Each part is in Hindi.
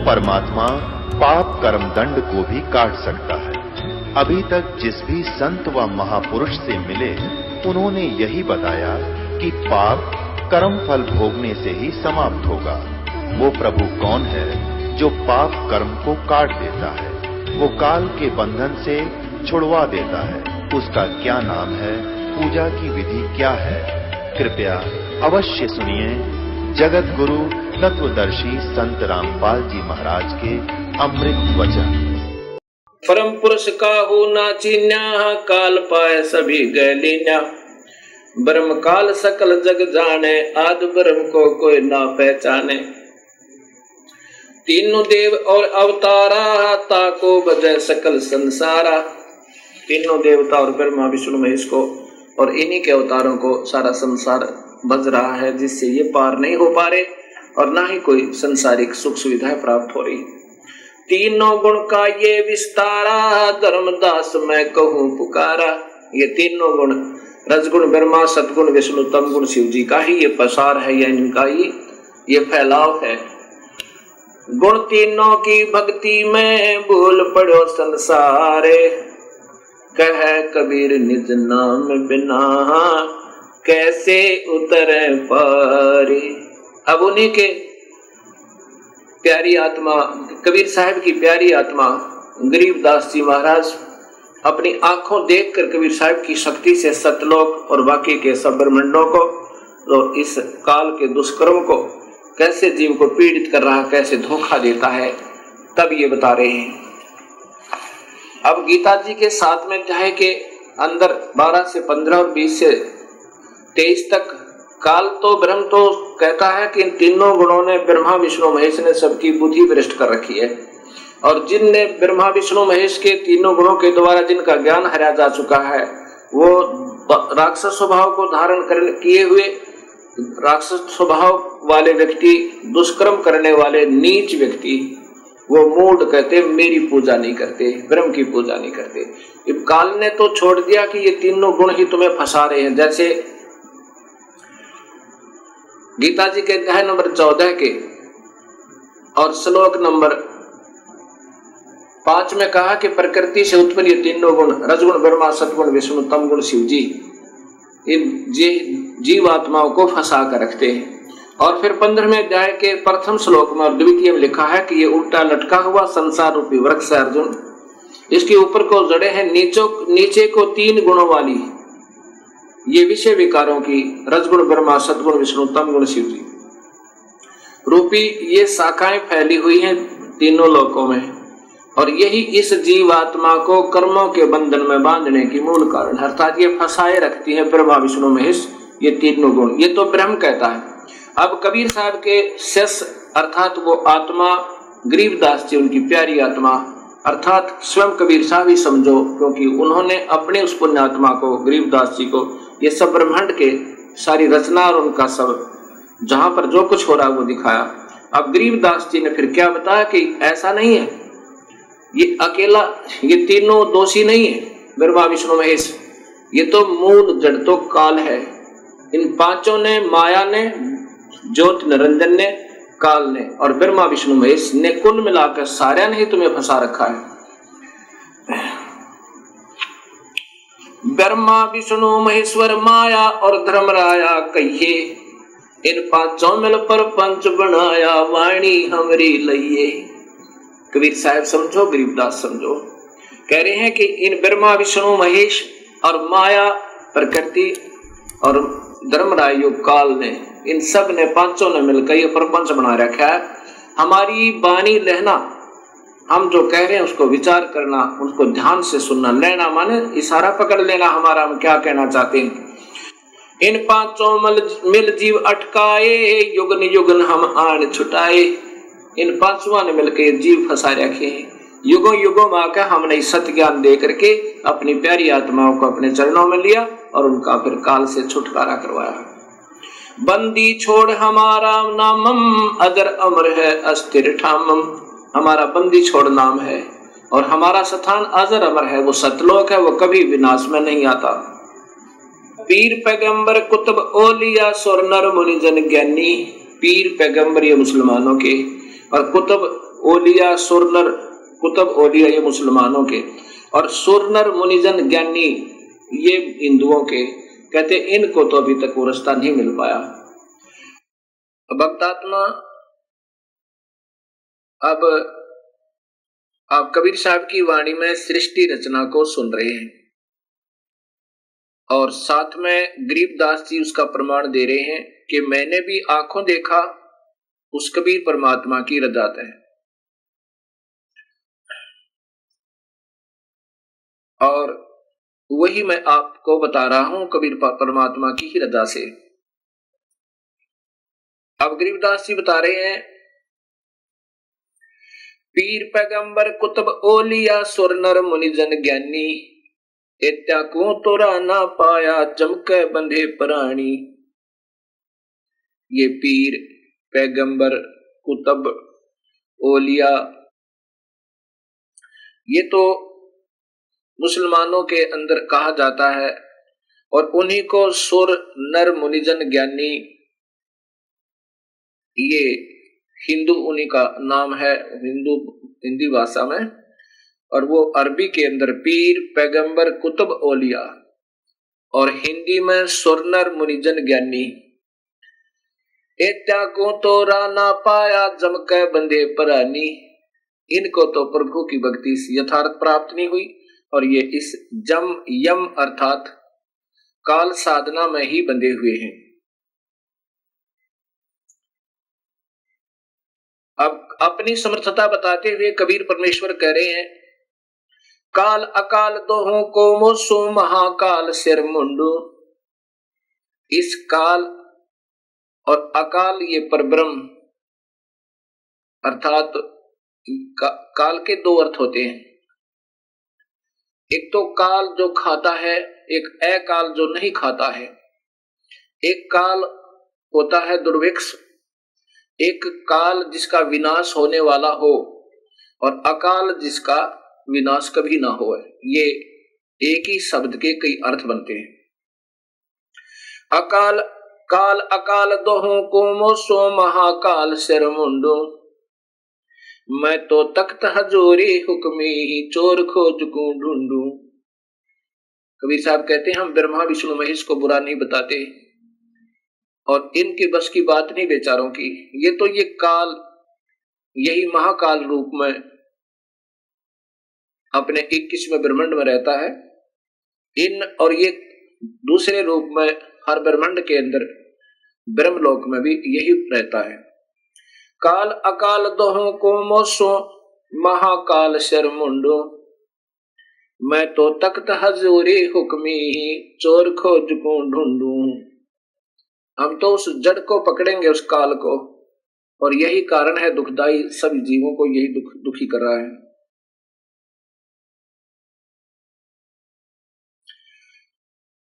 परमात्मा पाप कर्म दंड को भी काट सकता है। अभी तक जिस भी संत व महापुरुष से मिले उन्होंने यही बताया कि पाप कर्म फल भोगने से ही समाप्त होगा। वो प्रभु कौन है जो पाप कर्म को काट देता है, वो काल के बंधन से छुड़वा देता है। उसका क्या नाम है, पूजा की विधि क्या है? कृपया अवश्य सुनिए जगत गुरु तत्वदर्शी संत रामपाल जी महाराज के अमृत वचन। परम पुरुष का हो ना चीन्या, काल पाए सभी गैलीन्या। ब्रह्म काल सकल जग जाने, आद ब्रह्म को कोई ना पहचाने। तीनों देव और अवतारा, ताको बजय सकल संसारा। तीनों देवता और ब्रह्मा विष्णु महेश को और इन्हीं के अवतारों को सारा संसार बज रहा है, जिससे ये पार नहीं हो पा रहे और ना ही कोई संसारिक सुख सुविधाएं प्राप्त हो रही। तीनों गुण का ये विस्तारा, धर्मदास मैं कहूँ पुकारा। ये तीनों गुण रजगुण ब्रह्मा, सतगुण विष्णु, तम गुण शिव जी का ही ये पसार है, या इनका ही ये फैलाव है। गुण तीनों की भक्ति में भूल पड़ो संसारे, कह कबीर निज नाम बिना कैसे उतरे पारे। अब उन्हीं के प्यारी आत्मा, कबीर साहब की प्यारी आत्मा गरीबदास जी महाराज अपनी आंखों देखकर कबीर साहब की शक्ति से सतलोक और बाकी के सब ब्रह्मांडों को और इस काल के दुष्कर्म को कैसे जीव को पीड़ित कर रहा है, कैसे धोखा देता है, तब ये बता रहे हैं। अब गीता जी के 7वें अध्याय के अंदर 12 से 15 और 20 से 23 तक काल तो ब्रह्म तो कहता है कि इन तीनों गुणों ने ब्रह्मा विष्णु महेश ने सबकी बुद्धि भ्रष्ट कर रखी है, और जिनने ब्रह्मा विष्णु महेश के तीनों गुणों के द्वारा जिनका ज्ञान हराया जा चुका है, वो राक्षस स्वभाव को धारण किए हुए राक्षस स्वभाव वाले व्यक्ति, दुष्कर्म करने वाले नीच व्यक्ति, वो मूढ़ कहते, मेरी पूजा नहीं करते, ब्रह्म की पूजा नहीं करते। अब काल ने तो छोड़ दिया कि ये तीनों गुण ही तुम्हें फंसा रहे हैं। जैसे गीता जी के अध्याय नंबर 14 के और श्लोक नंबर 5 में कहा कि प्रकृति से उत्पन्न ये तीनों गुण रजगुण ब्रह्मा, सतगुण विष्णु, तम गुण शिव जी, इन जीवात्माओं को फंसा कर रखते हैं। और फिर 15वें अध्याय के प्रथम श्लोक में और द्वितीय में लिखा है कि ये उल्टा लटका हुआ संसार रूपी वृक्ष है अर्जुन, इसके ऊपर को जड़े हैं नीचे को 3 गुणों वाली ये विषय विकारों की रजगुण ब्रह्मा, सतगुण विष्णु, तम गुण शिव जी रूपी ये शाखाएं फैली हुई हैं तीनों लोकों में, और यही इस जीवात्मा को कर्मों के बंधन में बांधने की मूल कारण, अर्थात ये फंसाए रखती है ब्रह्मा विष्णु महेश ये तीनों गुण। ये तो ब्रह्म कहता है। अब कबीर साहब के शेष अर्थात वो आत्मा गरीबदास जी, उनकी प्यारी आत्मा अर्थात स्वयं कबीर साहब ही समझो, क्योंकि उन्होंने अपने उस पुण्य आत्मा को गरीबदास जी को ये सब ब्रह्मांड के सारी रचना और उनका सब जहां पर जो कुछ हो रहा है वो दिखाया। अब गरीबदास जी ने फिर क्या बताया कि ऐसा नहीं है, ये अकेला ये तीनों दोषी नहीं है ब्रह्मा विष्णु महेश, ये तो मूल जड़ तो काल है। इन पांचों ने, माया ने, ज्योति निरंजन ने, काल ने और ब्रह्मा विष्णु महेश ने कुल मिलाकर सारे ने ही तुम्हें फंसा रखा है। ब्रह्मा विष्णु महेश्वर माया और धर्मराया कहिए, इन पांचों मिल पर पंच बनाया, वाणी हमरी लइए। कबीर साहब समझो, गरीबदास समझो, कह रहे हैं कि इन ब्रह्मा विष्णु महेश और माया प्रकृति और धर्मराय योग काल ने, इन सब ने पांचों ने मिलकर ये प्रपंच बना रखा है। हमारी बानी लेना, हम जो कह रहे हैं उसको विचार करना, उसको ध्यान से सुनना, लेना माने इशारा पकड़ लेना हमारा, हम क्या कहना चाहते हैं। इन पांचों मिल जीव अटकाए, युगन युगन हम आन छुटाए। इन पांचों ने मिलकर जीव फंसा रखे हैं। युगों युगों में आकर हमने सत्य ज्ञान दे करके अपनी प्यारी आत्माओं को अपने चरणों में लिया और उनका फिर काल से छुटकारा करवाया। बंदी छोड़ हमारा नामम, अजर अमर है अस्थिर ठामम। हमारा बंदी छोड़ नाम है और हमारा स्थान अजर अमर है, वो सतलोक है, वो कभी विनाश में नहीं आता। पीर पैगंबर कुतुब ओलिया सुर नर मुनि जन ज्ञानी। पीर पैगंबर ये मुसलमानों के और कुतुब ओलिया सुरनर, कुतुब ओलिया ये मुसलमानों के, और सुरनर मुनिजन ज्ञानी ये हिंदुओं के। कहते इनको तो अभी तक वो रास्ता नहीं मिल पाया। भक्तात्मा, अब आप कबीर साहब की वाणी में सृष्टि रचना को सुन रहे हैं और साथ में गरीबदास जी उसका प्रमाण दे रहे हैं कि मैंने भी आंखों देखा उस कबीर परमात्मा की रज़ात है। और वही मैं आपको बता रहा हूं कबीर परमात्मा की ही रजा से। अब गरीबदास जी बता रहे हैं, पीर पैगंबर कुतुब ओलिया सुरनर मुनिजन ज्ञानी, इत्या को तोरा ना पाया चमके बंधे प्राणी। ये पीर पैगंबर कुतुब ओलिया ये तो मुसलमानों के अंदर कहा जाता है और उन्हीं को सुर नर मुनिजन ज्ञानी ये हिंदू उन्हीं का नाम है हिंदी भाषा में, और वो अरबी के अंदर पीर पैगंबर कुतुब ओलिया और हिंदी में सुरनर मुनिजन ज्ञानी। एत्या को तो राना पाया जमके बंदे परानी। इनको तो प्रभु की भक्ति यथार्थ प्राप्त नहीं हुई और ये इस जम यम अर्थात काल साधना में ही बंधे हुए हैं। अब अपनी समर्थता बताते हुए कबीर परमेश्वर कह रहे हैं, काल अकाल दोहों को मोसो महाकाल सिर मुंडू। इस काल और अकाल ये परब्रह्म अर्थात काल के दो अर्थ होते हैं। एक तो काल जो खाता है, एक अकाल जो नहीं खाता है। एक काल होता है दुर्भिक्ष, एक काल जिसका विनाश होने वाला हो और अकाल जिसका विनाश कभी ना हो। ये एक ही शब्द के कई अर्थ बनते हैं। अकाल काल अकाल दोहों को मोसो महाकाल सिर मुंडो। मैं तो तख्त हजूरी हुक्मी चोर खोज को ढूंढू। कबीर साहब कहते हैं हम ब्रह्मा विष्णु महेश को बुरा नहीं बताते और इनके बस की बात नहीं बेचारों की। ये तो ये काल यही महाकाल रूप में अपने 21वें ब्रह्मांड में रहता है। इन और ये दूसरे रूप में हर ब्रह्मांड के अंदर ब्रह्मलोक में भी यही रहता है। काल अकाल दोहों को मोसो महाकाल शर मुंडो। मैं तो तख्त हजूरी हुक्मी चोर खोज को ढूंढू। हम तो उस जड़ को पकड़ेंगे, उस काल को, और यही कारण है दुखदाई, सभी जीवों को यही दुखी कर रहा है।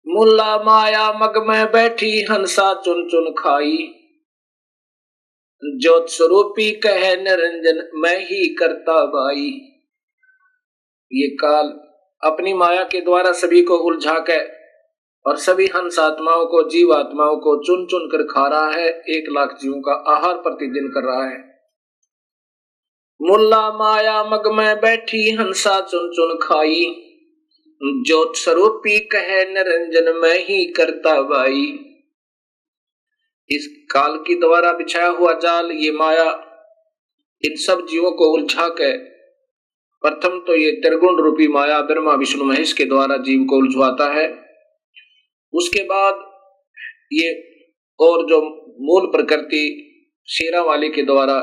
मुल्ला माया मग में बैठी हंसा चुन चुन खाई। ज्योत स्वरूपी कहे निरंजन मैं ही करता बाई। ये काल अपनी माया के द्वारा सभी को उलझा के और सभी हंस आत्माओं को जीव आत्माओं को चुन चुन कर खा रहा है। 1 लाख जीवों का आहार प्रतिदिन कर रहा है। मुल्ला माया मग में बैठी हंसा चुन चुन खाई। ज्योत स्वरूपी कहे निरंजन मैं ही करता बाई। इस काल की द्वारा बिछाया हुआ जाल ये माया इन सब जीवों को उलझा के, प्रथम तो ये त्रिगुण रूपी माया ब्रह्मा विष्णु महेश के द्वारा जीव को उलझवाता है। उसके बाद ये और जो मूल प्रकृति शेरा वाली के द्वारा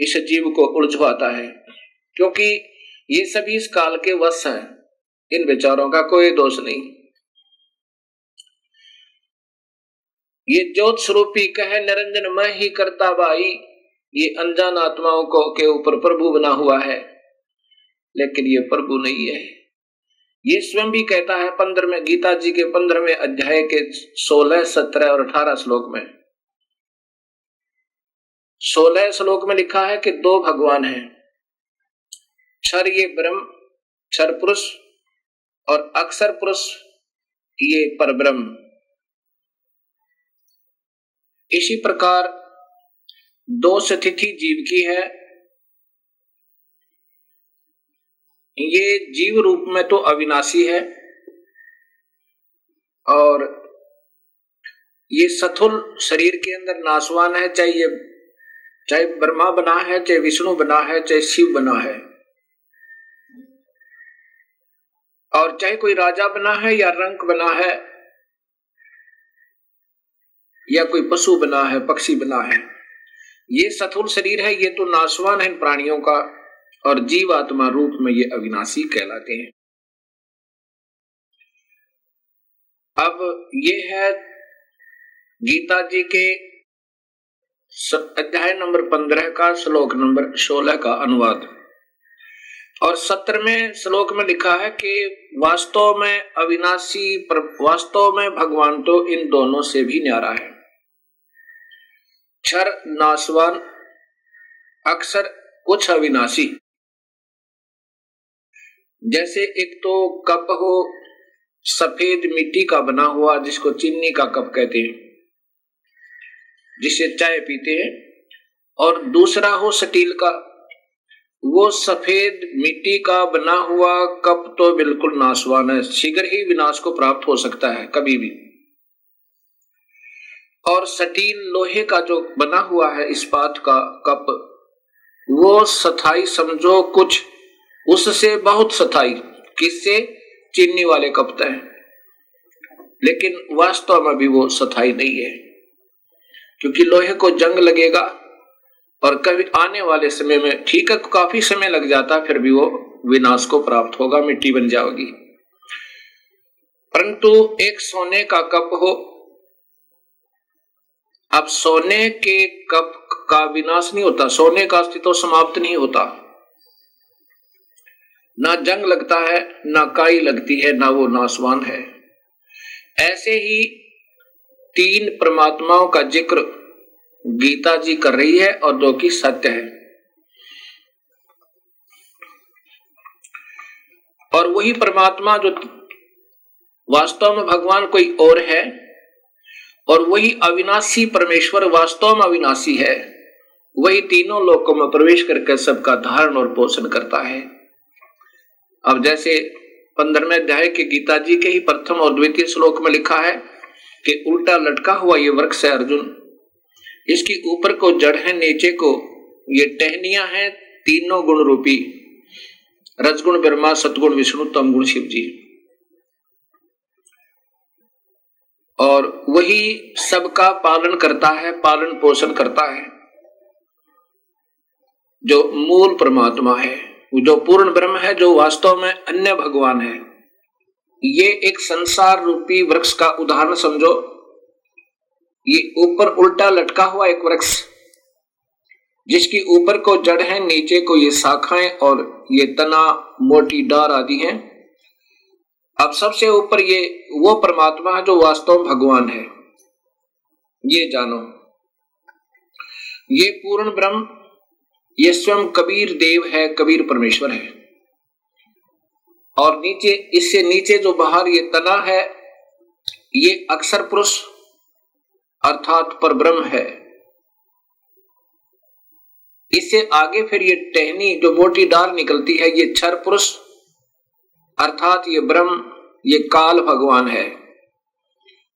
इस जीव को उलझवाता है, क्योंकि ये सभी इस काल के वश हैं। इन बेचारों का कोई दोष नहीं। ये ज्योत स्वरूपी कहे निरंजन मैं ही करता बाई, ये अनजान आत्माओं को के ऊपर प्रभु बना हुआ है, लेकिन ये प्रभु नहीं है। ये स्वयं भी कहता है 15वें गीता जी के 15वें अध्याय के 16, 17 और 18 श्लोक में। 16 श्लोक में लिखा है कि 2 भगवान हैं, क्षर ये ब्रह्म, क्षर पुरुष, और अक्षर पुरुष ये परब्रह्म। इसी प्रकार 2 स्थिति जीव की है ये जीव रूप में तो अविनाशी है और ये स्थूल शरीर के अंदर नाशवान है, चाहे ब्रह्मा बना है, चाहे विष्णु बना है, चाहे शिव बना है, और चाहे कोई राजा बना है या रंक बना है या कोई पशु बना है, पक्षी बना है, ये स्थूल शरीर है, ये तो नाशवान है इन प्राणियों का, और जीवात्मा रूप में ये अविनाशी कहलाते हैं। अब ये है गीता जी के अध्याय नंबर 15 का श्लोक नंबर 16 का अनुवाद। और 17वें श्लोक में लिखा है कि वास्तव में अविनाशी, वास्तव में भगवान तो इन दोनों से भी न्यारा है। क्षर नाशवान, अक्षर कुछ अविनाशी। जैसे एक तो कप हो सफेद मिट्टी का बना हुआ, जिसको चीनी का कप कहते हैं, जिससे चाय पीते हैं, और दूसरा हो स्टील का, वो सफेद मिट्टी का बना हुआ कप तो बिल्कुल नाशवान है, शीघ्र ही विनाश को प्राप्त हो सकता है कभी भी। और स्टील लोहे का जो बना हुआ है इस्पात का कप, वो स्थाई समझो कुछ, उससे बहुत स्थाई, किससे? चीनी वाले कप है, लेकिन वास्तव में भी वो स्थाई नहीं है, क्योंकि लोहे को जंग लगेगा और कभी आने वाले समय में, ठीक है काफी समय लग जाता, फिर भी वो विनाश को प्राप्त होगा, मिट्टी बन जाएगी। परंतु एक सोने का कप हो, अब सोने के कप का विनाश नहीं होता, सोने का अस्तित्व समाप्त नहीं होता, ना जंग लगता है, ना काई लगती है, ना वो नाशवान है। ऐसे ही तीन परमात्माओं का जिक्र गीता जी कर रही है और दो की सत्य है। और वही परमात्मा जो वास्तव में भगवान कोई और है, और वही अविनाशी परमेश्वर वास्तव में अविनाशी है, वही तीनों लोकों में प्रवेश करके सबका धारण और पोषण करता है। अब जैसे 15वें अध्याय के गीता जी के ही प्रथम और द्वितीय श्लोक में लिखा है कि उल्टा लटका हुआ ये वृक्ष है अर्जुन, इसकी ऊपर को जड़ है, नीचे को ये टहनियां हैं, तीनों गुण रूपी, रजगुण ब्रह्मा, सतगुण विष्णु, तमगुण शिव जी, और वही सबका पालन करता है, पालन पोषण करता है, जो मूल परमात्मा है, जो पूर्ण ब्रह्म है, जो वास्तव में अन्य भगवान है। ये एक संसार रूपी वृक्ष का उदाहरण समझो, ये ऊपर उल्टा लटका हुआ एक वृक्ष, जिसकी ऊपर को जड़ है, नीचे को ये शाखाएं और ये तना, मोटी डार आदि हैं। अब सबसे ऊपर ये वो परमात्मा है जो वास्तव में भगवान है, ये जानो। ये पूर्ण ब्रह्म, ये स्वयं कबीर देव है, कबीर परमेश्वर है। और नीचे, इससे नीचे जो बाहर ये तना है, ये अक्षर पुरुष अर्थात परब्रह्म है। इससे आगे फिर ये टहनी जो मोटी डाल निकलती है, ये क्षर पुरुष अर्थात ये ब्रह्म, ये काल भगवान है।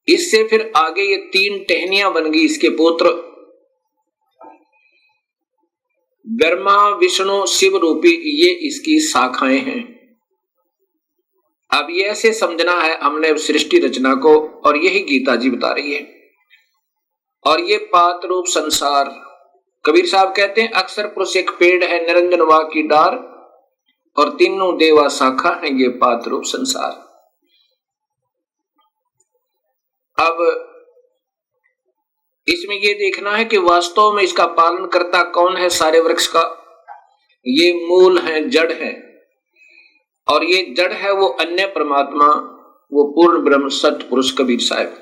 इससे फिर आगे ये तीन टहनियां बन गई, इसके पुत्र ब्रह्मा, विष्णु, शिव रूपी, ये इसकी शाखाएं हैं। अब ये ऐसे समझना है हमने सृष्टि रचना को, और यही गीता जी बता रही है। और ये पात रूप संसार, कबीर साहब कहते हैं अक्षर पुरुष एक पेड़ है, निरंजन वा की डार, और तीनों देवा शाखा है, ये पात रूप संसार। अब इसमें ये देखना है कि वास्तव में इसका पालन करता कौन है सारे वृक्ष का। ये मूल है, जड़ है, और ये जड़ है वो अन्य परमात्मा, वो पूर्ण ब्रह्म सत्य पुरुष कबीर साहब।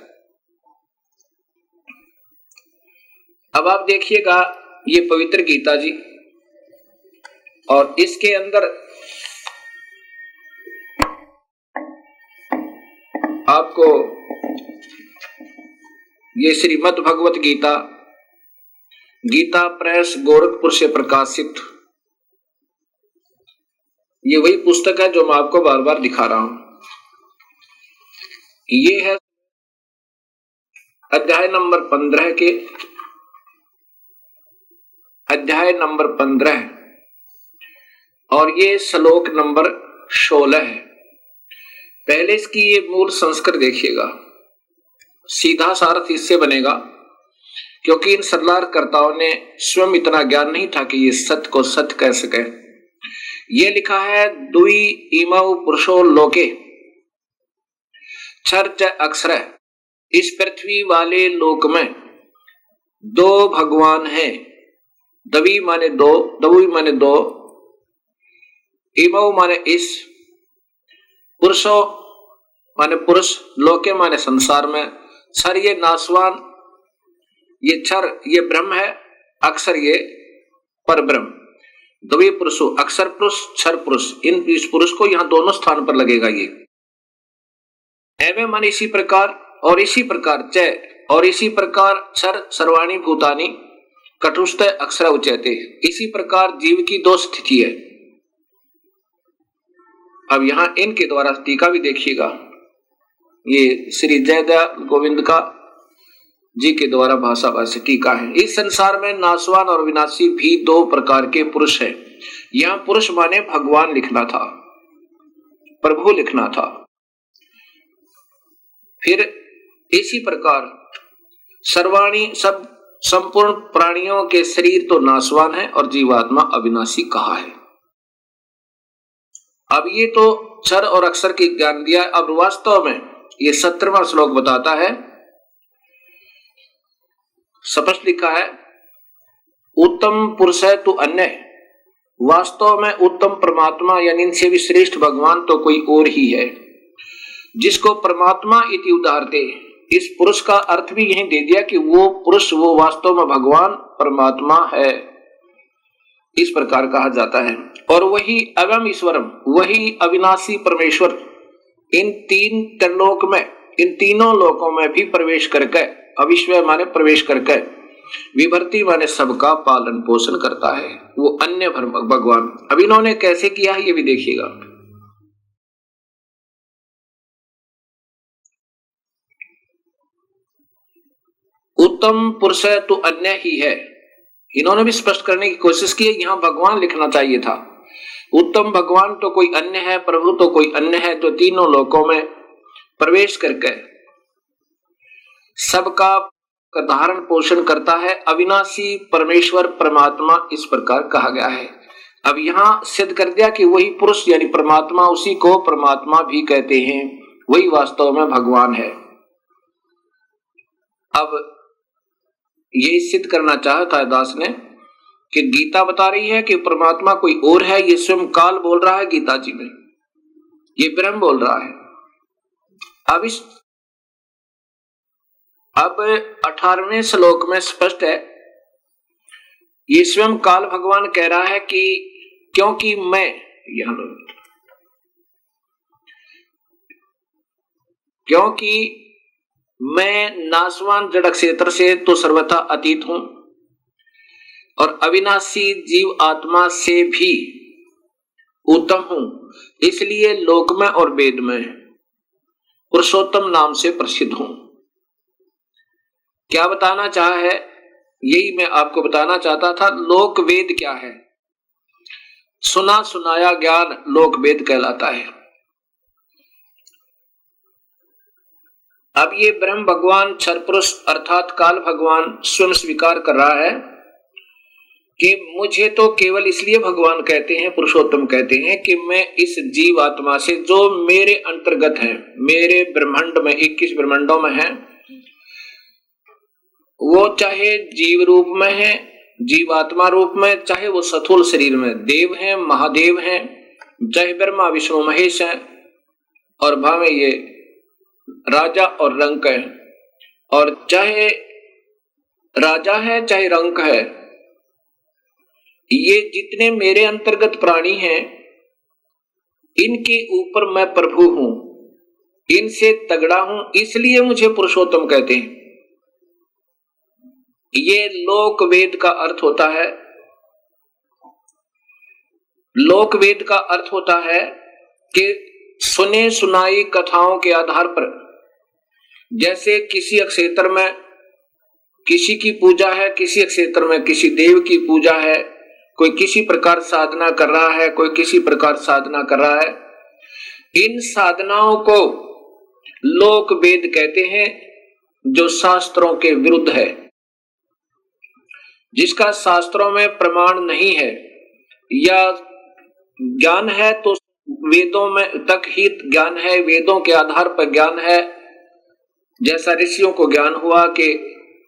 अब आप देखिएगा ये पवित्र गीता जी, और इसके अंदर आपको ये श्रीमद् भगवत गीता, गीता प्रेस गोरखपुर से प्रकाशित ये वही पुस्तक है जो मैं आपको बार बार दिखा रहा हूं। ये है अध्याय नंबर 15 के अध्याय नंबर 15 और ये श्लोक नंबर 16 है। पहले इसकी ये मूल संस्कृत देखिएगा, सीधा सार्थ इससे बनेगा, क्योंकि इन सरलारकर्ताओं ने स्वयं इतना ज्ञान नहीं था कि ये सत्य को सत्य कह सके। ये लिखा है दुई इमौ पुरुषो लोके चर्च अक्षर, इस पृथ्वी वाले लोक में दो भगवान हैं। दवी माने दो, दवी माने दो, इमौ माने इस, पुरुषो माने पुरुष, लोके माने संसार में, क्षर ये नासवान, ये क्षर ये ब्रह्म है, अक्षर ये पर ब्रह्म। द्वि पुरुषो, अक्षर पुरुष क्षर पुरुष, इन इस पुरुष को यहां दोनों स्थान पर लगेगा। ये एवं माने इसी प्रकार और इसी प्रकार च और इसी प्रकार क्षर सर्वाणी भूतानि कटुष्ट अक्षर उच्यते, इसी प्रकार जीव की दो स्थिति है। अब यहां इनके द्वारा टीका भी देखिएगा, ये श्री जयदयाल गोविंद का जी के द्वारा भाषा भाष्य टीका है। इस संसार में नाशवान और विनाशी भी दो प्रकार के पुरुष हैं। यहां पुरुष माने भगवान लिखना था, प्रभु लिखना था। फिर इसी प्रकार सर्वाणी सब संपूर्ण प्राणियों के शरीर तो नाशवान है और जीवात्मा अविनाशी कहा है। अब ये तो क्षर और अक्षर की ज्ञान दिया। अब वास्तव में ये 17वां श्लोक बताता है, स्पष्ट लिखा है, उत्तम पुरुष है तो अन्य, वास्तव में उत्तम परमात्मा यानी इनसे भी श्रेष्ठ भगवान तो कोई और ही है, जिसको परमात्मा इति उदाहरते। इस पुरुष का अर्थ भी यही दे दिया कि वो पुरुष वो वास्तव में भगवान परमात्मा है, इस प्रकार कहा जाता है। और वही अवम ईश्वरम, वही अविनाशी परमेश्वर इन तीन त्रिलोक में, इन तीनों लोकों में भी प्रवेश करके, अविश्वय माने प्रवेश करके, विभर्ति माने सबका पालन पोषण करता है, वो अन्य भगवान। अब इन्होंने कैसे किया है ये भी देखिएगा। उत्तम पुरुष है तो अन्य ही है, इन्होंने भी स्पष्ट करने की कोशिश की है। यहां भगवान लिखना चाहिए था। उत्तम भगवान तो कोई अन्य है, प्रभु तो कोई अन्य है, जो तीनों लोकों में प्रवेश करके सबका धारण पोषण करता है, अविनाशी परमेश्वर परमात्मा इस प्रकार कहा गया है। अब यहां सिद्ध कर दिया कि वही पुरुष यानी परमात्मा, उसी को परमात्मा भी कहते हैं, वही वास्तव में भगवान है। अब ये सिद्ध करना चाहता है दास ने कि गीता बता रही है कि परमात्मा कोई और है, ये स्वयं काल बोल रहा है गीता जी में, ये ब्रह्म बोल रहा है। अब 18वें श्लोक में स्पष्ट है, ये स्वयं काल भगवान कह रहा है कि क्योंकि मैं, यहां क्योंकि मैं नाशवान जड़ क्षेत्र से तो सर्वथा अतीत हूं और अविनाशी जीव आत्मा से भी उत्तम हूं, इसलिए लोक में और वेद में पुरुषोत्तम नाम से प्रसिद्ध हूं। क्या बताना चाहा है, यही मैं आपको बताना चाहता था। लोक वेद क्या है? सुना सुनाया ज्ञान लोक वेद कहलाता है। अब ये ब्रह्म भगवान क्षर पुरुष अर्थात काल भगवान स्वयं स्वीकार कर रहा है कि मुझे तो केवल इसलिए भगवान कहते हैं, पुरुषोत्तम कहते हैं कि मैं इस जीव आत्मा से जो मेरे अंतर्गत है, मेरे ब्रह्मांड में 21 ब्रह्मांडों में है, वो चाहे जीव रूप में है, जीवात्मा रूप में, चाहे वो स्थूल शरीर में देव हैं, महादेव हैं, चाहे ब्रह्मा विष्णु महेश हैं, और भावे ये राजा और रंक है, और चाहे राजा है चाहे रंक है, ये जितने मेरे अंतर्गत प्राणी हैं, इनके ऊपर मैं प्रभु हूं, इनसे तगड़ा हूं, इसलिए मुझे पुरुषोत्तम कहते हैं। ये लोक वेद का अर्थ होता है। लोक वेद का अर्थ होता है कि सुने सुनाई कथाओं के आधार पर, जैसे किसी क्षेत्र में किसी की पूजा है, किसी क्षेत्र में किसी देव की पूजा है, कोई किसी प्रकार साधना कर रहा है, कोई किसी प्रकार साधना कर रहा है। इन साधनाओं को लोक वेद कहते हैं, जो शास्त्रों के विरुद्ध है, जिसका शास्त्रों में प्रमाण नहीं है, या ज्ञान है तो वेदों में तक ही ज्ञान है, वेदों के आधार पर ज्ञान है। जैसा ऋषियों को ज्ञान हुआ कि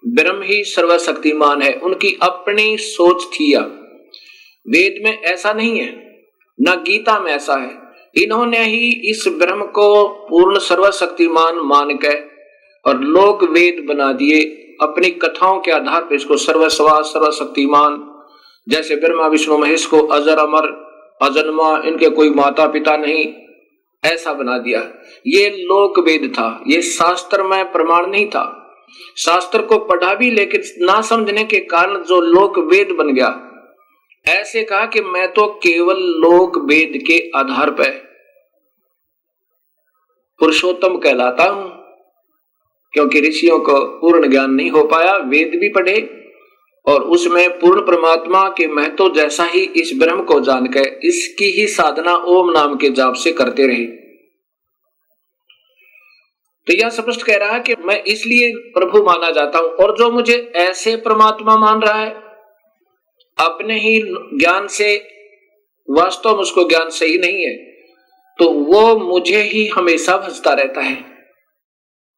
ब्रह्म ही सर्वशक्तिमान है, उनकी अपनी सोच थी। वेद में ऐसा नहीं है, ना गीता में ऐसा है। इन्होंने ही इस ब्रह्म को पूर्ण सर्वशक्तिमान मान के और लोक वेद बना दिए अपनी कथाओं के आधार पर। इसको सर्वस्वा सर्वशक्तिमान, जैसे ब्रह्मा विष्णु महेश को अजर अमर अजन्मा, इनके कोई माता पिता नहीं, ऐसा बना दिया। ये लोक वेद था, ये शास्त्र में प्रमाण नहीं था। शास्त्र को पढ़ा भी, लेकिन ना समझने के कारण जो लोक वेद बन गया। ऐसे कहा कि मैं तो केवल लोक वेद के आधार पर पुरुषोत्तम कहलाता हूं, क्योंकि ऋषियों को पूर्ण ज्ञान नहीं हो पाया। वेद भी पढ़े और उसमें पूर्ण परमात्मा के महत्व जैसा ही इस ब्रह्म को जानकर इसकी ही साधना ओम नाम के जाप से करते रहे। तो यह स्पष्ट कह रहा है कि मैं इसलिए प्रभु माना जाता हूं, और जो मुझे ऐसे परमात्मा मान रहा है अपने ही ज्ञान से, वास्तव में उसको ज्ञान सही नहीं है, तो वो मुझे ही हमेशा भजता रहता है।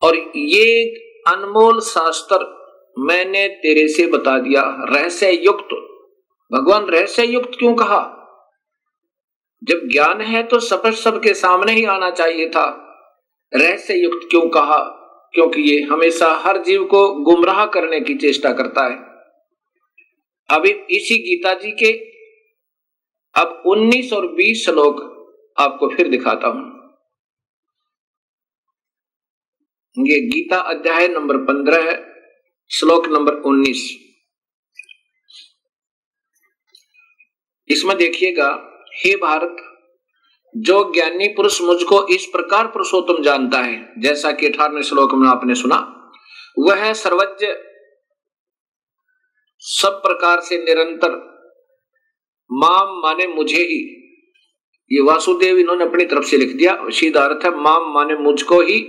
और ये अनमोल शास्त्र मैंने तेरे से बता दिया, रहस्य युक्त। भगवान रहस्य युक्त क्यों कहा? जब ज्ञान है तो सबके सामने ही आना चाहिए था। रहस्य युक्त क्यों कहा? क्योंकि ये हमेशा हर जीव को गुमराह करने की चेष्टा करता है। अभी इसी गीता जी के अब 19 और 20 श्लोक आपको फिर दिखाता हूं। ये गीता अध्याय नंबर 15 है, श्लोक नंबर 19। इसमें देखिएगा, हे भारत, जो ज्ञानी पुरुष मुझको इस प्रकार पुरुषोत्तम जानता है, जैसा कि 18वें श्लोक में आपने सुना, वह सर्वज्ञ, सब प्रकार से निरंतर, माम माने मुझे ही, ये वासुदेव इन्होंने अपनी तरफ से लिख दिया, सीधा अर्थ है माम माने मुझको ही,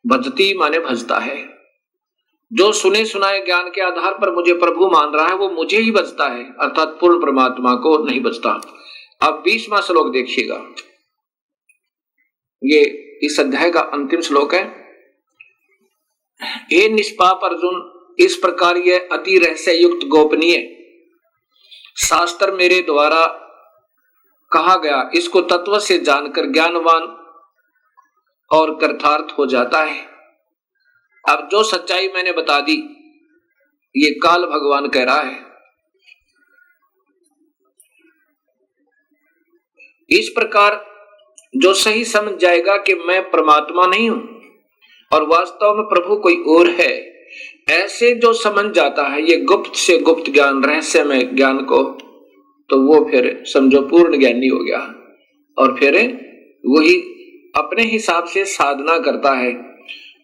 भजती माने भजता है। जो सुने सुनाए ज्ञान के आधार पर मुझे प्रभु मान रहा है वो मुझे ही भजता है, अर्थात पूर्ण परमात्मा को नहीं भजता। अब 20वां श्लोक देखिएगा, ये इस अध्याय का अंतिम श्लोक है। हे निष्पाप अर्जुन, इस प्रकार यह अति रहस्य युक्त गोपनीय शास्त्र मेरे द्वारा कहा गया, इसको तत्व से जानकर ज्ञानवान और कृतार्थ हो जाता है। अब जो सच्चाई मैंने बता दी, ये काल भगवान कह रहा है। इस प्रकार जो सही समझ जाएगा कि मैं परमात्मा नहीं हूं और वास्तव में प्रभु कोई और है, ऐसे जो समझ जाता है ये गुप्त से गुप्त ज्ञान, रहस्य में ज्ञान को, तो वो फिर समझो पूर्ण ज्ञानी हो गया। और फिर वही अपने हिसाब से साधना करता है।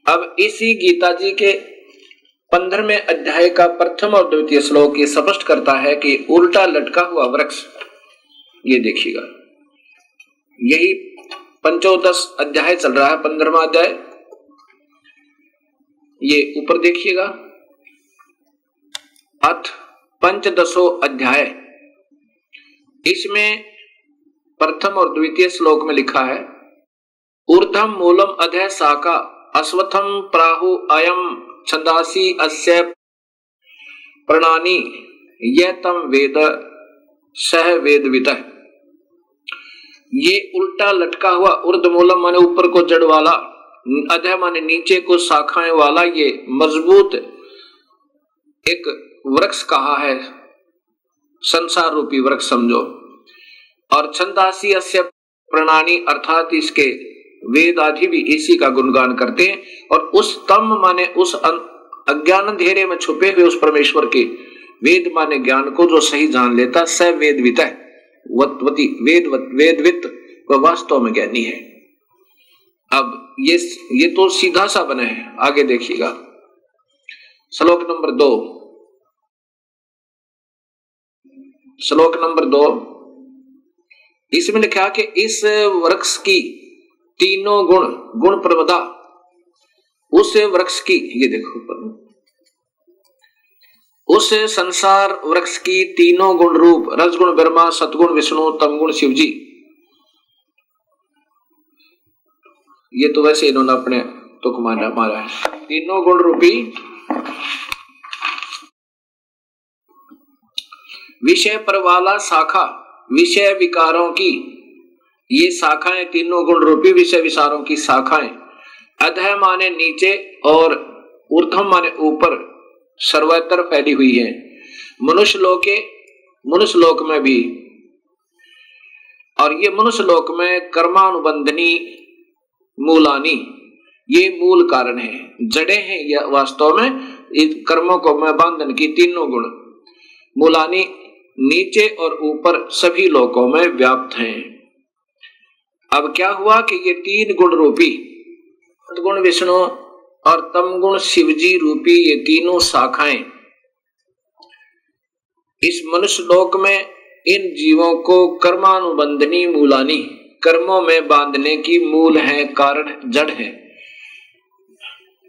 अब इसी गीता जी के 15वें अध्याय का प्रथम और द्वितीय श्लोक ये स्पष्ट करता है कि उल्टा लटका हुआ वृक्ष, ये देखिएगा, यही पंचोदश अध्याय चल रहा है, 15वां अध्याय, ये ऊपर देखिएगा, अथ पंचदशो अध्याय, इसमें प्रथम और द्वितीय श्लोक में लिखा है, ऊर्ध्वम मूलम अधः शाखा अश्वत्थम प्राहु अयम छंदासी अस्य प्रणानी यह तम वेद सह वेदवितः। ये उल्टा लटका हुआ, ऊर्ध्व मूलम माने ऊपर को जड़ वाला, अधः माने नीचे को शाखाएं वाला, ये मजबूत एक वृक्ष कहा है, संसार रूपी वृक्ष समझो। और छंदासी अस्य प्रणानी, अर्थात इसके वेद आदि भी इसी का गुणगान करते हैं। और उस तम माने उस अज्ञान अंधेरे में छुपे हुए उस परमेश्वर के, वेद माने ज्ञान को जो सही जान लेता, स वेदवित है, वत्वती वेदवित वह वास्तव में ज्ञानी है। अब ये तो सीधा सा बना है, आगे देखिएगा श्लोक नंबर 2। श्लोक नंबर 2 इसमें लिखा कि इस वृक्ष की तीनों गुण प्रवदा, उस वृक्ष की, ये देखो उस संसार वृक्ष की तीनों गुण रूप रजगुण ब्रह्मा, सतगुण विष्णु, तमगुण शिव जी। ये तो वैसे इन्होंने अपने तुक मारा है। तीनों गुण रूपी विषय पर वाला शाखा, विषय विकारों की ये शाखाएं, तीनों गुण रूपी विषय विचारों की शाखाएं, अधः माने नीचे और ऊर्ध्वम माने ऊपर, सर्वत्र फैली हुई है। मनुष्य लोक में भी, और ये मनुष्य लोक में कर्मानुबंधनी मूलानी, ये मूल कारण है, जड़े हैं यह वास्तव में इस कर्मों को में बंधन की तीनों गुण। मूलानी नीचे और ऊपर सभी लोकों में व्याप्त हैं। अब क्या हुआ कि ये तीन गुण रूपी सतगुण विष्णु और तमगुण शिवजी रूपी ये तीनों शाखाएं इस मनुष्य लोक में इन जीवों को कर्मानुबंधनी मूलानी, कर्मों में बांधने की मूल है, कारण जड़ है।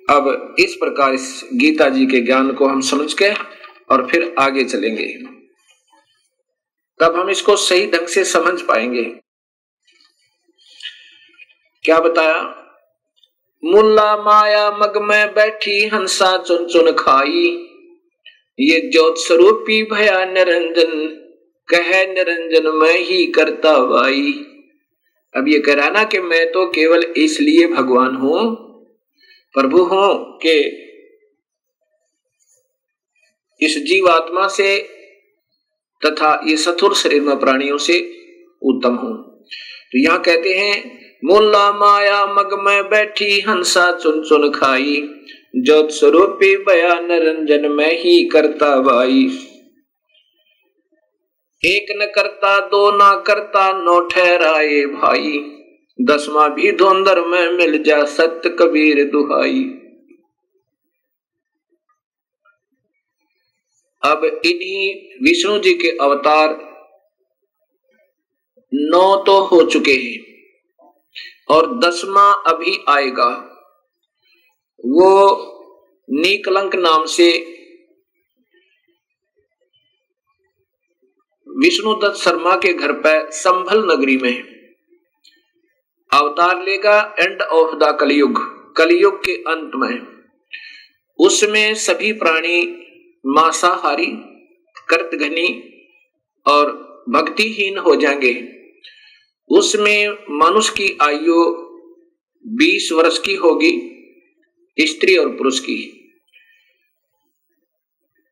अब इस प्रकार इस गीता जी के ज्ञान को हम समझ के और फिर आगे चलेंगे, तब हम इसको सही ढंग से समझ पाएंगे। क्या बताया? मुल्ला माया मग में बैठी हंसा चुन चुन खाई, ये ज्योत स्वरूपी भया निरंजन, कह निरंजन मैं ही करता वाई। अब ये कह रहा ना कि मैं तो केवल इसलिए भगवान हूं, प्रभु हूं कि इस जीवात्मा से तथा ये सथुर शरीर में प्राणियों से उत्तम हूं। तो यहां कहते हैं मुल्ला माया मग में बैठी हंसा चुन चुन खाई, ज्योत स्वरूपी बया निरंजन मैं ही करता भाई। एक न करता दो ना करता नौ ठहराए भाई, दसवां भी धुंधर में मिल जा सत्य कबीर दुहाई। अब इन्हीं विष्णु जी के अवतार 9 तो हो चुके हैं और 10वां अभी आएगा। वो नीकलंक नाम से विष्णुदत्त शर्मा के घर पर संभल नगरी में अवतार लेगा। एंड ऑफ द कलयुग, कलयुग के अंत में उसमें सभी प्राणी मांसाहारी, कर्तघनी और भक्तिहीन हो जाएंगे। उसमें मनुष्य की आयु 20 वर्ष की होगी, स्त्री और पुरुष की,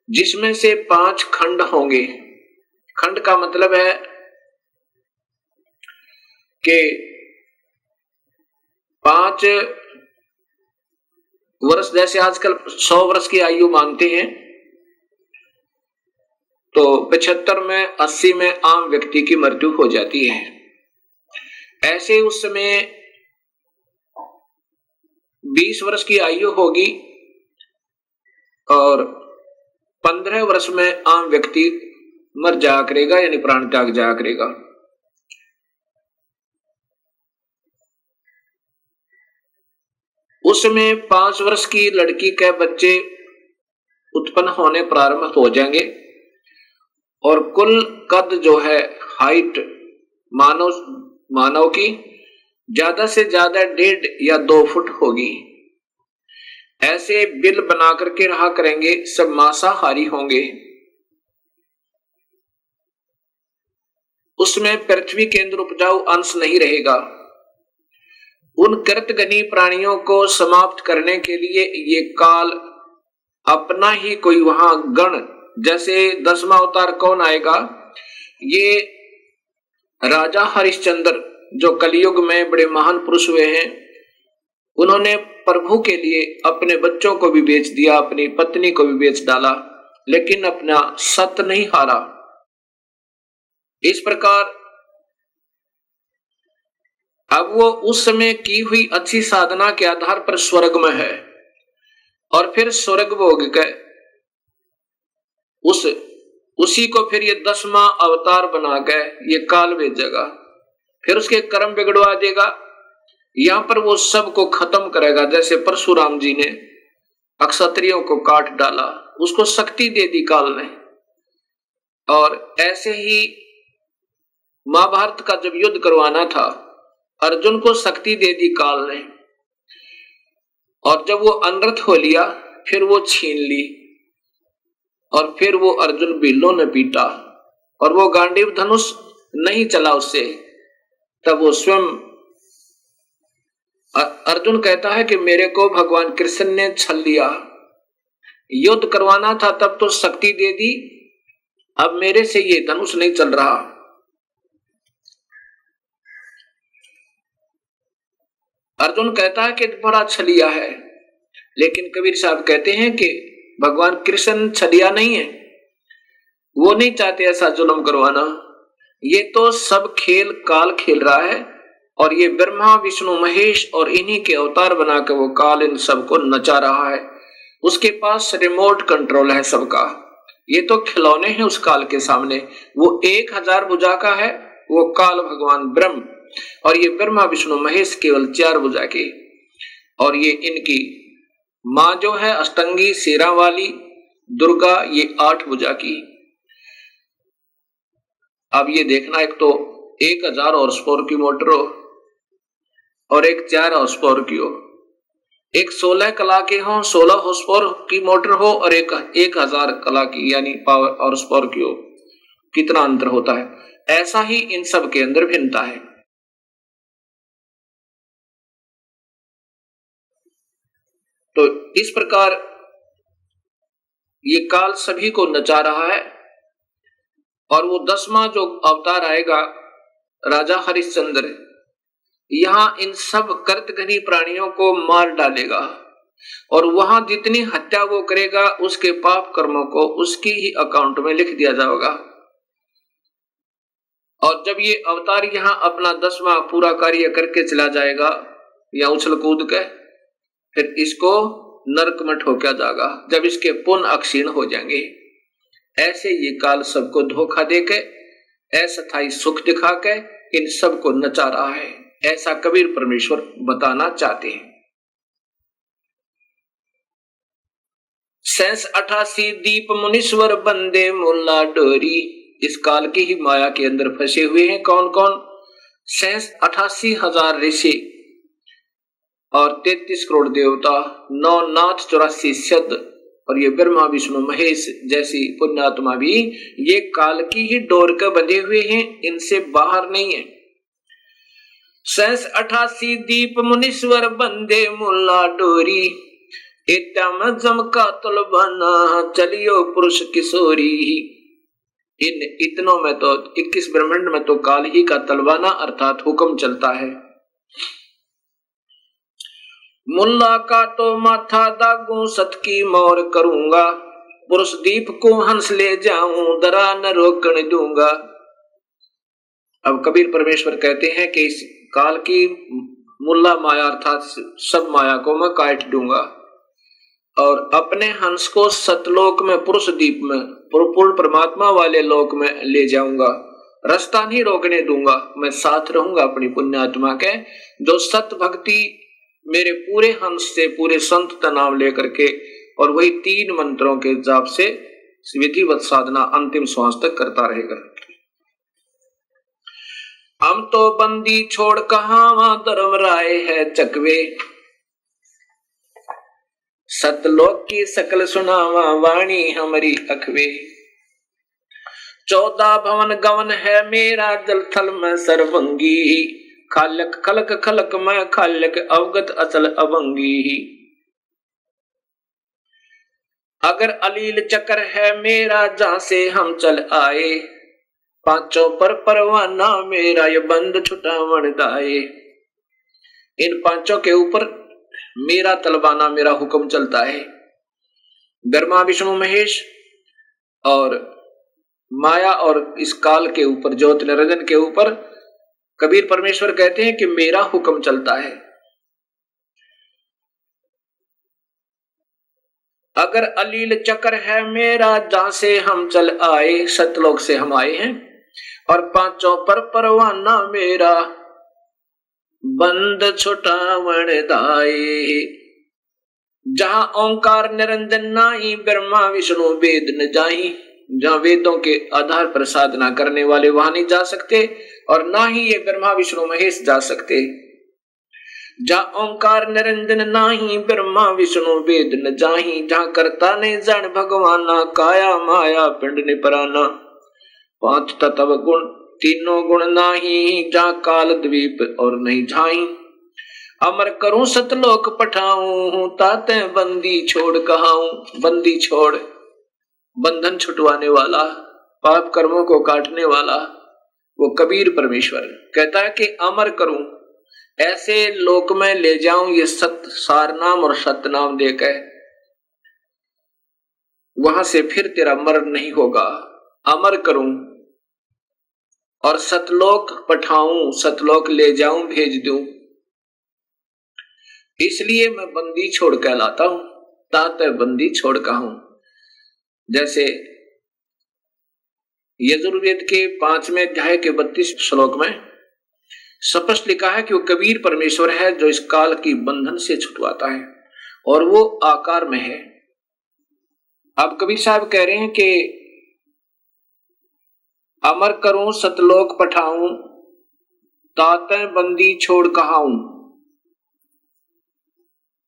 जिसमें से 5 खंड होंगे। खंड का मतलब है कि 5 वर्ष, जैसे आजकल 100 वर्ष की आयु मानते हैं, तो 75 में 80 में आम व्यक्ति की मृत्यु हो जाती है। ऐसे उस समय 20 वर्ष की आयु होगी और 15 वर्ष में आम व्यक्ति मर जाया करेगा, यानी प्राण त्याग जाया करेगा। उसमें 5 वर्ष की लड़की के बच्चे उत्पन्न होने प्रारंभ हो जाएंगे और कुल कद जो है, हाइट मानव की ज्यादा से ज्यादा 1.5 या 2 फुट होगी। ऐसे बिल बना करके रहा करेंगे, सब मांसाहारी होंगे। उसमें पृथ्वी के अंदर उपजाऊ अंश नहीं रहेगा। उन कृतघ्नी प्राणियों को समाप्त करने के लिए ये काल अपना ही कोई वहां गण, जैसे 10वां अवतार कौन आएगा? ये राजा हरिश्चंद्र, जो कलयुग में बड़े महान पुरुष हुए हैं, उन्होंने प्रभु के लिए अपने बच्चों को भी बेच दिया, अपनी पत्नी को भी बेच डाला, लेकिन अपना सत्य नहीं हारा। इस प्रकार अब वो उस समय की हुई अच्छी साधना के आधार पर स्वर्ग में है और फिर स्वर्ग भोग के उसी को फिर ये 10वां अवतार बना के ये काल भेजेगा, फिर उसके कर्म बिगड़वा देगा। यहां पर वो सबको खत्म करेगा। जैसे परशुराम जी ने अक्षत्रियों को काट डाला, उसको शक्ति दे दी काल ने, और ऐसे ही महाभारत का जब युद्ध करवाना था, अर्जुन को शक्ति दे दी काल ने, और जब वो अनर्थ हो लिया फिर वो छीन ली, और फिर वो अर्जुन बिल्लों ने पीटा और वो गांडीव धनुष नहीं चला उससे। तब वो स्वयं अर्जुन कहता है कि मेरे को भगवान कृष्ण ने छल लिया, युद्ध करवाना था तब तो शक्ति दे दी, अब मेरे से ये धनुष नहीं चल रहा। अर्जुन कहता है कि बड़ा छलिया है, लेकिन कबीर साहब कहते हैं कि भगवान कृष्ण छलिया नहीं है, वो नहीं चाहते ऐसा जुल्म करवाना। ये तो सब खेल काल खेल रहा है, और ये ब्रह्मा विष्णु महेश और इन्हीं के अवतार बनाकर वो काल इन सबको नचा रहा है। उसके पास रिमोट कंट्रोल है सबका। ये तो खिलौने हैं उस काल के सामने। वो 1000 भुजा का है वो काल भगवान ब्रह्म, और ये ब्रह्मा विष्णु महेश केवल 4 भुजा के, और ये इनकी माँ जो है अष्टंगी शेरा वाली दुर्गा, ये 8 भुजा की। अब ये देखना, एक तो 1000 हॉर्स पावर की मोटर हो और एक 4 हॉर्स पावर की हो, एक 16 कला के हो, 16 हॉर्स पावर की मोटर हो, और एक 1000 कला की यानी पावर हॉर्स पावर की हो, कितना अंतर होता है। ऐसा ही इन सब के अंदर भिन्नता है। तो इस प्रकार ये काल सभी को नचा रहा है, और वो 10वां जो अवतार आएगा राजा हरिश्चंद्र, यहां इन सब कर्तघनी प्राणियों को मार डालेगा, और वहां जितनी हत्या वो करेगा उसके पाप कर्मों को उसकी ही अकाउंट में लिख दिया जाएगा। और जब ये अवतार यहां अपना 10वां पूरा कार्य करके चला जाएगा या उछल कूद के, फिर इसको नरक में ठोका जाएगा जब इसके पुण्य अक्षीण हो जाएंगे। ऐसे ये काल सबको धोखा देके अस्थायी सुख दिखा के इन सबको नचा रहा है, ऐसा कबीर परमेश्वर बताना चाहते हैं। 88 दीप मुनीश्वर बंदे मुल्ला डोरी, इस काल की ही माया के अंदर फंसे हुए हैं। कौन कौन? 88,000 ऋषि और 33 करोड़ देवता, 9 नाथ 84 सिद्ध, और ये ब्रह्मा विष्णु महेश जैसी पुण्यात्मा भी ये काल की ही डोर के बंधे हुए हैं, इनसे बाहर नहीं है। 88 दीप मुनीश्वर बंदे मुल्ला डोरी, इत्याम जमका तुलबाना चलियो पुरुष किशोरी। इन इतनों में तो 21 ब्रह्मांड में तो काल ही का तलवाना अर्थात हुक्म चलता है। मुल्ला का तो माथा दागू सत की मोर करूंगा, पुरुष दीप को हंस ले जाऊं दरा न रोकने दूंगा। अब कबीर परमेश्वर कहते हैं कि इस काल की मुल्ला माया अर्थात सब माया को मैं काट दूंगा, और अपने हंस को सतलोक में पुरुष दीप में पूर्ण परमात्मा वाले लोक में ले जाऊंगा। रास्ता नहीं रोकने दूंगा, मैं साथ रहूंगा अपनी पुण्यात्मा के, जो सत भक्ति मेरे पूरे हंस से पूरे संत का नाम लेकर के और वही 3 मंत्रों के जाप से विधिवत साधना अंतिम श्वास तक करता रहेगा। हम तो बंदी छोड़ कहां धर्म राय है चकवे, सतलोक की सकल सुनावा वाणी हमारी अखवे। 14 भवन गवन है मेरा जल थल में सर्वंगी, खालक खलक खलक में खालक अवगत अचल अवंगी। अगर अलील चक्र है मेरा जहां से हम चल आए, 5 पर परवाना मेरा ये बंद छुटावन दाए। इन 5 के ऊपर मेरा तलवाना मेरा हुक्म चलता है। ब्रह्मा विष्णु महेश और माया और इस काल के ऊपर, ज्योत निरंजन के ऊपर कबीर परमेश्वर कहते हैं कि मेरा हुक्म चलता है। अगर अलील चक्र है मेरा, जहां से हम चल आए, सतलोक से हम आए हैं, और पांचों पर परवाना मेरा, बंद छुटावण दाए। जहां ओंकार निरंजन नाही, ब्रह्मा विष्णु वेद न जाई। जहां वेदों के आधार पर साधना करने वाले वहां नहीं जा सकते, और ना ही ये ब्रह्मा विष्णु महेश जा सकते। जहां ओंकार निरंजन नाही, ब्रह्मा विष्णु वेद न जाही। जहां करता ने जन भगवाना, काया माया पिंड ने पराना। पांच तत्व गुण तीनों गुण नाही, जहां काल द्वीप और नहीं झाई। अमर करूं सतलोक पठाऊं, ताते बंदी छोड़ कहाऊं। बंदी छोड़, बंधन छुटवाने वाला, पाप कर्मों को काटने वाला वो कबीर परमेश्वर कहता है कि अमर करूं, ऐसे लोक में ले जाऊं ये सत सार नाम और सत्य नाम देकर, वहां से फिर तेरा मरण नहीं होगा। अमर करूं और सतलोक पठाऊं, सतलोक ले जाऊं, भेज दूं। इसलिए मैं बंदी छोड़ कहलाता हूं, ताते बंदी छोड़ कहूं। जैसे यजुर्वेद के 5वें अध्याय के 32 श्लोक में स्पष्ट लिखा है कि वो कबीर परमेश्वर है जो इस काल की बंधन से छुटवाता है, और वो आकार में है। अब कबीर साहब कह रहे हैं कि अमर करूं सतलोक पठाऊं, ताते बंदी छोड़ कहाऊं।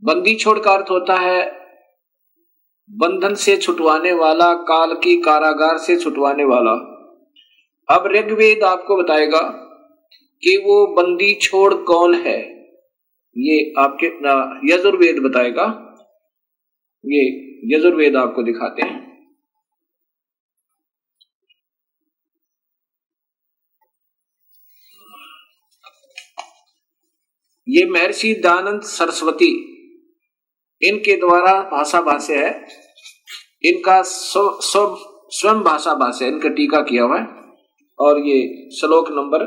बंदी छोड़ का अर्थ होता है बंधन से छुटवाने वाला, काल की कारागार से छुटवाने वाला। अब ऋग्वेद आपको बताएगा कि वो बंदी छोड़ कौन है, ये आपके यजुर्वेद बताएगा। ये यजुर्वेद आपको दिखाते हैं। ये महर्षि दयानंद सरस्वती इनके द्वारा भाषा भाष्य है, इनका स्वयं भाषा भाष्य, इनका टीका किया हुआ है। और ये श्लोक नंबर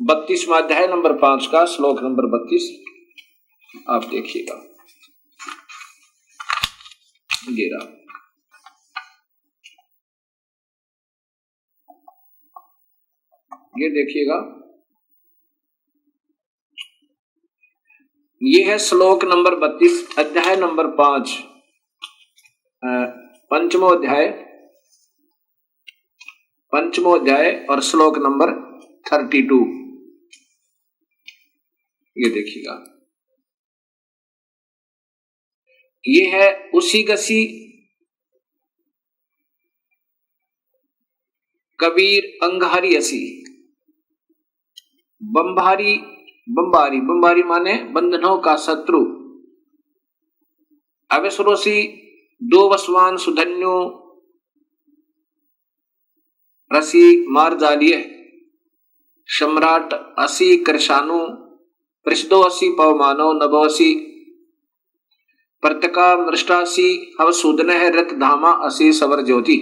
32वां अध्याय नंबर 5 का श्लोक नंबर 32 आप देखिएगा। ये देखिएगा, ये है श्लोक नंबर 32 अध्याय नंबर 5, पंचमो अध्याय और श्लोक नंबर 32। ये देखिएगा, ये है उसी गसी कबीर अंगारी असी। बंबारी, बंबारी, बंबारी माने बंधनों का शत्रु। अवेसरोसी दो वसवान सुधन्यो रसी मार जालिये। सम्राट असी कृषाणु पृष्ठो असी पवमानो नभोसी। प्रत्यका मृष्टासी अवसूदन है रथ धामा असी सवर ज्योति।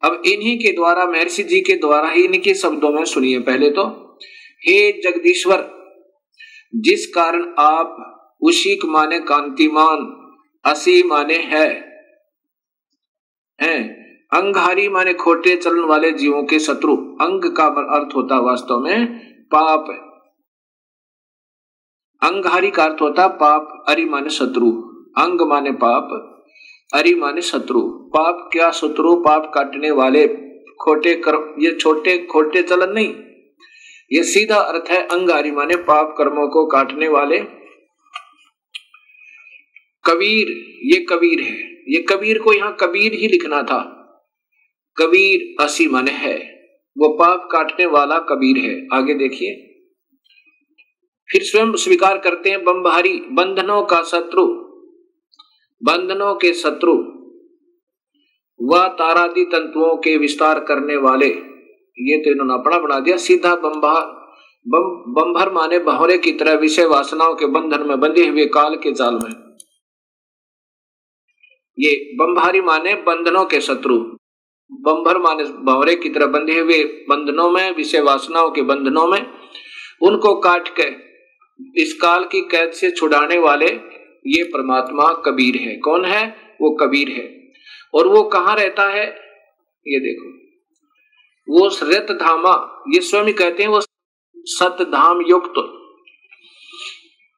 अब इन्हीं के द्वारा, महर्षि जी के द्वारा ही इनके शब्दों में सुनिए पहले तो। हे जगदीश्वर, जिस कारण आप उशीक माने कांतिमान, असी माने है, अंगहारी माने खोटे चलन वाले जीवों के शत्रु। अंग का अर्थ होता वास्तव में पाप, अंगहारी का अर्थ होता पाप, अरि माने शत्रु। अंग माने पाप, अरि माने शत्रु। पाप क्या शत्रु, पाप काटने वाले, खोटे कर्म। ये छोटे खोटे चलन नहीं, ये सीधा अर्थ है अंगारी माने पाप कर्मों को काटने वाले। कबीर, ये कबीर है। ये कबीर को यहां कबीर ही लिखना था। कबीर असी माने है, वो पाप काटने वाला कबीर है। आगे देखिए, फिर स्वयं स्वीकार करते हैं बंबारी, बंधनों का शत्रु, बंधनों के शत्रु, वह तारादि तंतुओं के विस्तार करने वाले। ये तो इन्होंने अपना बना दिया सीधा। बंभर माने भंवरे की तरह विषय वासनाओं के बंधन में बंधे हुए काल के जाल में। ये बंभारी माने बंधनों के शत्रु। बंभर माने भंवरे की तरह बंधे हुए बंधनों में, विषय वासनाओं के बंधनों में, उनको काट के इस काल की कैद से छुड़ाने वाले ये परमात्मा कबीर है। कौन है? वो कबीर है। और वो कहाँ रहता है? ये देखो, वो रत धामा, ये स्वयं कहते हैं वो सतधाम युक्त,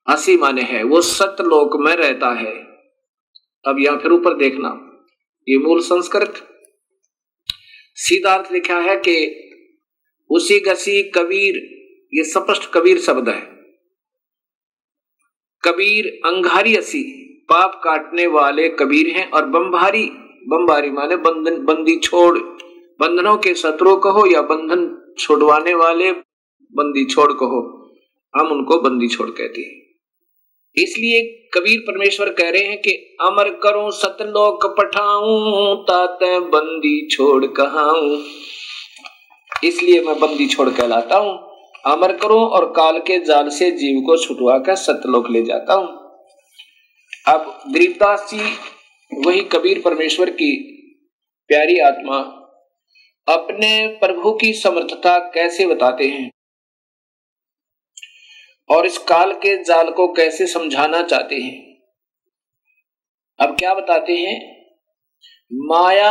हसी माने है, वो सतलोक में रहता है। अब यहां फिर ऊपर देखना, ये मूल संस्कृत सीधा अर्थ लिखा है कि उसी गसी कबीर, ये स्पष्ट कबीर शब्द है। कबीर अंगारी असी, पाप काटने वाले कबीर हैं। और बंभारी, बंभारी माने बंधन, बंदी छोड़, बंधनों के शत्रु कहो या बंधन छुड़वाने वाले बंदी छोड़ कहो, हम उनको बंदी छोड़ कहते हैं। इसलिए कबीर परमेश्वर कह रहे हैं कि अमर करूं सतलोक पठाऊं, ताते बंदी छोड़ कहाऊं। इसलिए मैं बंदी छोड़ कहलाता हूं, अमर करूं और काल के जाल से जीव को छुटवा कर सतलोक ले जाता हूं। अब गरीबदास जी, वही कबीर परमेश्वर की प्यारी आत्मा, अपने प्रभु की समर्थता कैसे बताते हैं और इस काल के जाल को कैसे समझाना चाहते हैं। अब क्या बताते हैं? माया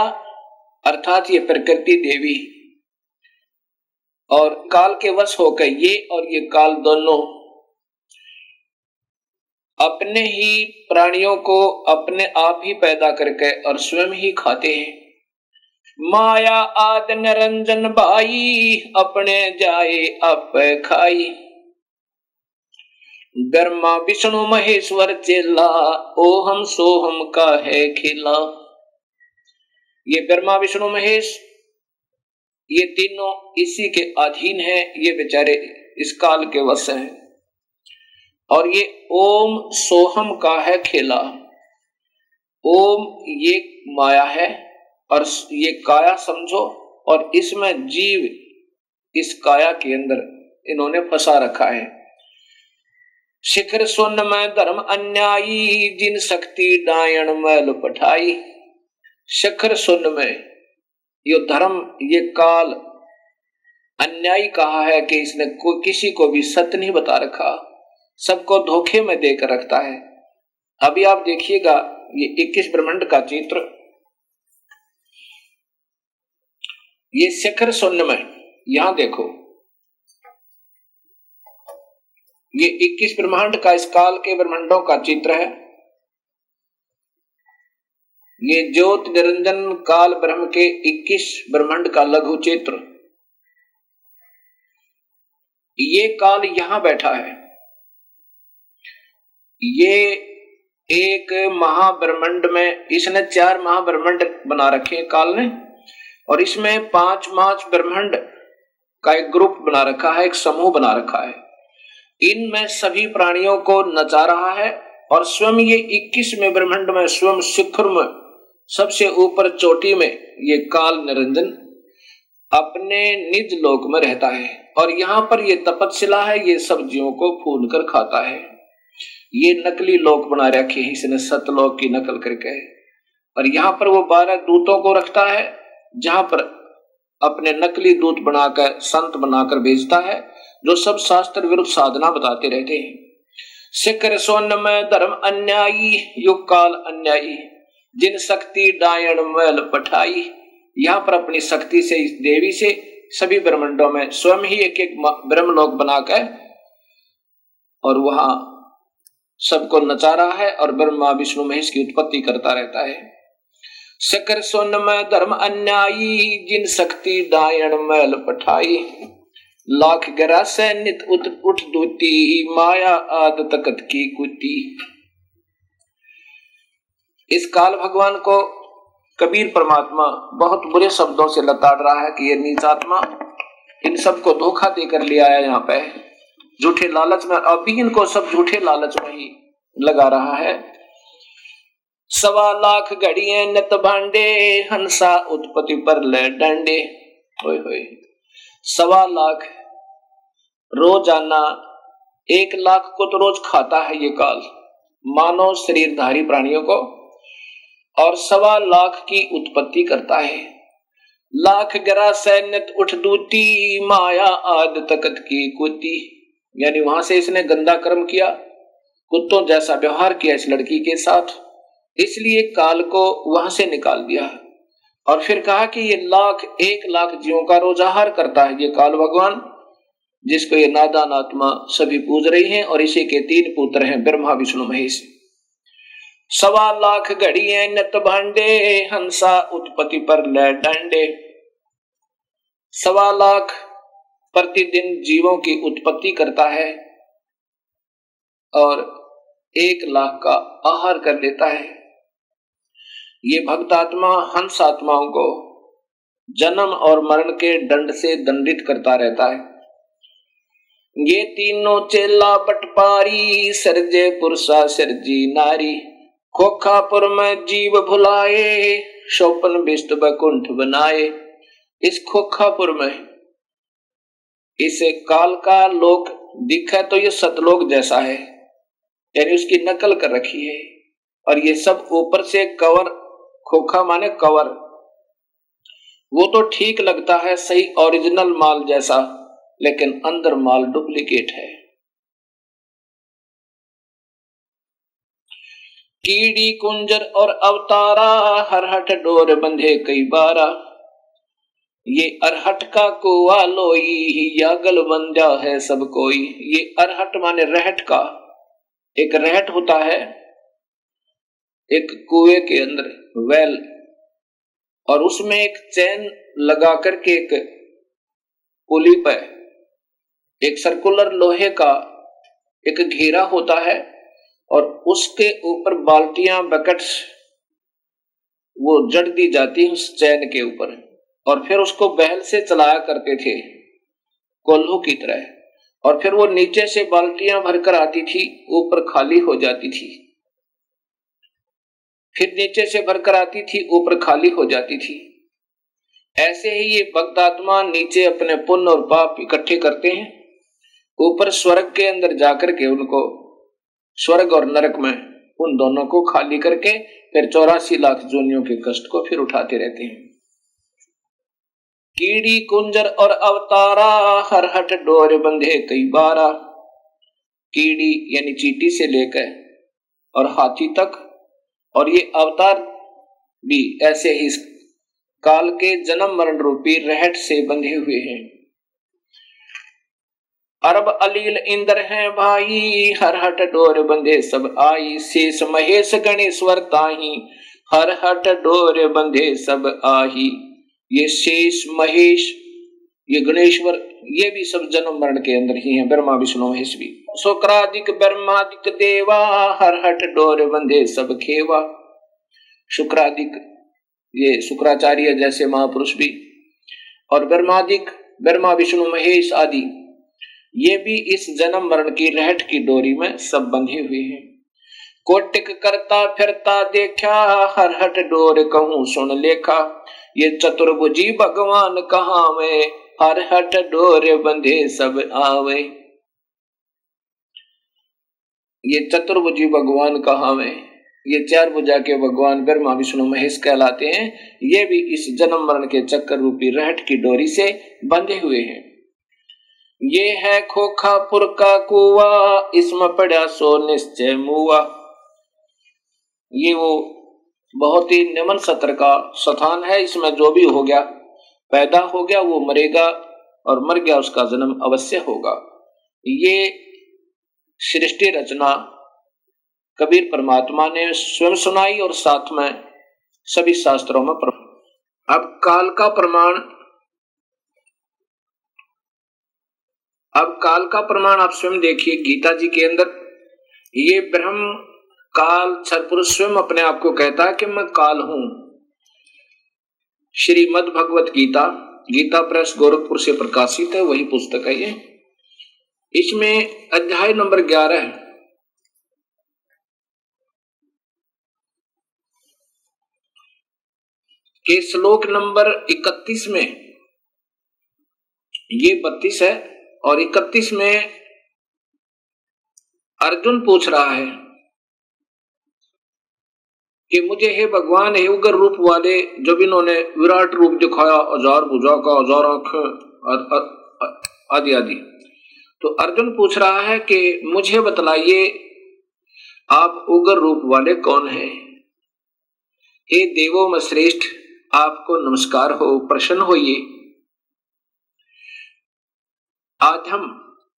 अर्थात ये प्रकृति देवी और काल के वश होकर ये और ये काल दोनों अपने ही प्राणियों को अपने आप ही पैदा करके और स्वयं ही खाते हैं। माया आद निरंजन भाई, अपने जाए आप खाई। ब्रह्मा विष्णु महेश्वर चेला, ओहम सोहम का है खेला। ये ब्रह्मा विष्णु महेश, ये तीनों इसी के अधीन हैं, ये बेचारे इस काल के वश हैं। और ये ओम सोहम का है खेला। ओम ये माया है और ये काया समझो, और इसमें जीव इस काया के अंदर इन्होंने फंसा रखा है। शिखर स्वर्ण में धर्म अन्यायी, जिन शक्ति डायण मैल पठाई। शिखर स्वर्ण में ये धर्म, ये काल अन्यायी कहा है कि इसने कोई किसी को भी सत्य नहीं बता रखा, सबको धोखे में देकर रखता है। अभी आप देखिएगा ये 21 ब्रह्मांड का चित्र, ये शिखर स्वर्ण में, यहां देखो ये 21 ब्रह्मांड का, इस काल के ब्रह्मांडों का चित्र है। ये ज्योत निरंजन काल ब्रह्म के 21 ब्रह्मांड का लघु चित्र। ये काल यहां बैठा है, ये एक महाब्रह्मांड में, इसने 4 महाब्रह्मांड बना रखे काल ने, और इसमें 5 ब्रह्मांड का एक ग्रुप बना रखा है, एक समूह बना रखा है। इनमें सभी प्राणियों को नचा रहा है और स्वयं ये 21वें ब्रह्मांड में स्वयं शिखर में सबसे ऊपर चोटी में ये काल निरंजन अपने निज लोक में रहता है। और यहाँ पर ये तपस्विला है, ये सब्जियों को फूल कर खाता है। ये नकली लोक बना रखे हैं इसने, सतलोक की नकल करके। और यहाँ पर वो 12 दूतों को रखता है, जहां पर अपने नकली दूत बनाकर संत बनाकर भेजता है, जो सब शास्त्र विरुद्ध साधना बताते रहते हैं। शिखर स्वर्ण में धर्म अन्यायी, युग काल अन्यायी, जिन शक्ति डायण मैल पठाई। यहाँ पर अपनी शक्ति से, इस देवी से सभी ब्रह्मांडों में स्वयं ही एक एक ब्रह्मलोक बनाकर और वहां सबको नचा रहा है और ब्रह्मा विष्णु महेश की उत्पत्ति करता रहता है। शिखर स्वर्ण में धर्म अन्यायी, जिन शक्ति डायण मैल पठाई। लाख गिरा से नित उठ दूती, माया आद तकत की कुती। इस काल भगवान को कबीर परमात्मा बहुत बुरे शब्दों से लताड़ रहा है कि ये नीचात्मा इन सबको धोखा देकर ले आया यहाँ पे, झूठे लालच में। अभी इनको सब झूठे लालच में ही लगा रहा है। 1.25 लाख घड़िए नत भांडे, हंसा उत्पत्ति पर ले डंडे। होए होए, 1.25 लाख रोजाना, 1 लाख को तो रोज खाता है ये काल, मानव शरीरधारी प्राणियों को, और 1.25 लाख की उत्पत्ति करता है। लाख गिरा सैन्यत उठ दूती, माया आद तकत की कुती। यानी वहां से इसने गंदा कर्म किया, कुत्तों जैसा व्यवहार किया इस लड़की के साथ, इसलिए काल को वहां से निकाल दिया। और फिर कहा कि ये 1,00,000 जीवों का रोजाहार करता है ये काल भगवान, जिसको ये नादान आत्मा सभी पूज रही हैं। और इसी के 3 पुत्र हैं, ब्रह्मा विष्णु महेश। 1,25,000 घड़िए नत भांडे, हंसा उत्पत्ति पर ले डंडे। 1,25,000 प्रतिदिन जीवों की उत्पत्ति करता है और 1,00,000 का आहार कर लेता है। ये भक्त आत्मा हंस आत्माओं को जन्म और मरण के दंड से दंडित करता रहता है। ये तीनों चेला बटपारी, सरजे पुरुषा सरजी नारी। खोखापुर में जीव भुलाए, शोपन बिस्त बकुंठ बनाए। इस खोखापुर में इसे काल का लोक दिखा तो ये सतलोक जैसा है, यानी उसकी नकल कर रखी है। और ये सब ऊपर से कवर, खोखा माने कवर, वो तो ठीक लगता है सही ओरिजिनल माल जैसा, लेकिन अंदर माल डुप्लीकेट है। कीड़ी कुंजर और अवतारा, हरहट डोर बंधे कई बारा। ये अरहट का कुआ लोई, यागल बंधा है सब कोई। ये अरहट माने रहट का, एक रहट होता है एक कुएं के अंदर वेल, और उसमें एक चैन लगा करके एक पुली पर एक सर्कुलर लोहे का एक घेरा होता है, और उसके ऊपर बाल्टियां बकेट्स वो जड़ दी जाती है उस चैन के ऊपर, और फिर उसको बहल से चलाया करते थे कोल्हू की तरह। और फिर वो नीचे से बाल्टियां भरकर आती थी, ऊपर खाली हो जाती थी, फिर नीचे से भरकर आती थी, ऊपर खाली हो जाती थी। ऐसे ही ये भक्त आत्मा नीचे अपने पुण्य और पाप इकट्ठे करते हैं, ऊपर स्वर्ग के अंदर जाकर के उनको स्वर्ग और नरक में उन दोनों को खाली करके फिर 84 लाख जोनियों के कष्ट को फिर उठाते रहते हैं। कीड़ी कुंजर और अवतारा, हरहट डोर बंधे कई बारा। कीड़ी यानी चींटी से लेकर और हाथी तक, और ये अवतार भी ऐसे ही काल के जन्म मरण रूपी रहट से बंधे हुए हैं। अरब अलील इंद्र हैं भाई, हरहट डोर बंधे सब आई। शेष महेश गणेश्वर ताही, हरहट डोर बंधे सब आही। ये शेष महेश, ये गणेश्वर, ये भी सब जन्म मरण के अंदर ही हैं, ब्रह्मा विष्णु महेश भी। शुक्रादिक ब्रह्मादिक देवा, हरहट डोर बंधे सब खेवा। शुक्रादिक ये शुक्राचार्य जैसे महापुरुष भी, और ब्रह्मादिक ब्रह्मा विष्णु महेश आदि, ये भी इस जन्म मरण की रहट की डोरी में सब बंधे हुए हैं। कोटिक करता फिरता देखा, हरहट डोर कहूं सुन लेखा। ये चतुर्भुजी भगवान कहाँ में, हरहट डोर बंधे सब आवे। ये चतुर्भुजी भगवान कहाँ में, ये 4 भुजा के भगवान ब्रह्मा विष्णु महेश कहलाते हैं। ये भी इस जन्म मरण के चक्कर रूपी रहट की डोरी से बंधे हुए हैं। ये है खोखापुर का कुआ, इसमें पड़ा सो निश्चय मुआ। ये वो बहुत ही निम्न सत्र का स्थान है, इसमें जो भी हो गया, पैदा हो गया, वो मरेगा, और मर गया उसका जन्म अवश्य होगा। ये सृष्टि रचना कबीर परमात्मा ने स्वयं सुनाई और साथ में सभी शास्त्रों में अब काल का प्रमाण, अब काल का प्रमाण आप स्वयं देखिए गीता जी के अंदर। ये ब्रह्म काल छरपुरुष स्वयं अपने आप को कहता है कि मैं काल हूं। श्रीमद् भगवत गीता, गीता प्रेस गोरखपुर से प्रकाशित है, वही पुस्तक है ये। इसमें अध्याय नंबर 11 के श्लोक नंबर 31 में, ये 32 है और 31 में अर्जुन पूछ रहा है कि मुझे हे भगवान, हे उग्र रूप वाले, जब इन्होंने विराट रूप दिखाया, 1000 भुजा का, 1000 आंखें आदि आदि, तो अर्जुन पूछ रहा है कि मुझे बतलाइए आप उग्र रूप वाले कौन हैं? हे देवों में श्रेष्ठ, आपको नमस्कार हो, प्रसन्न होइए। आधम,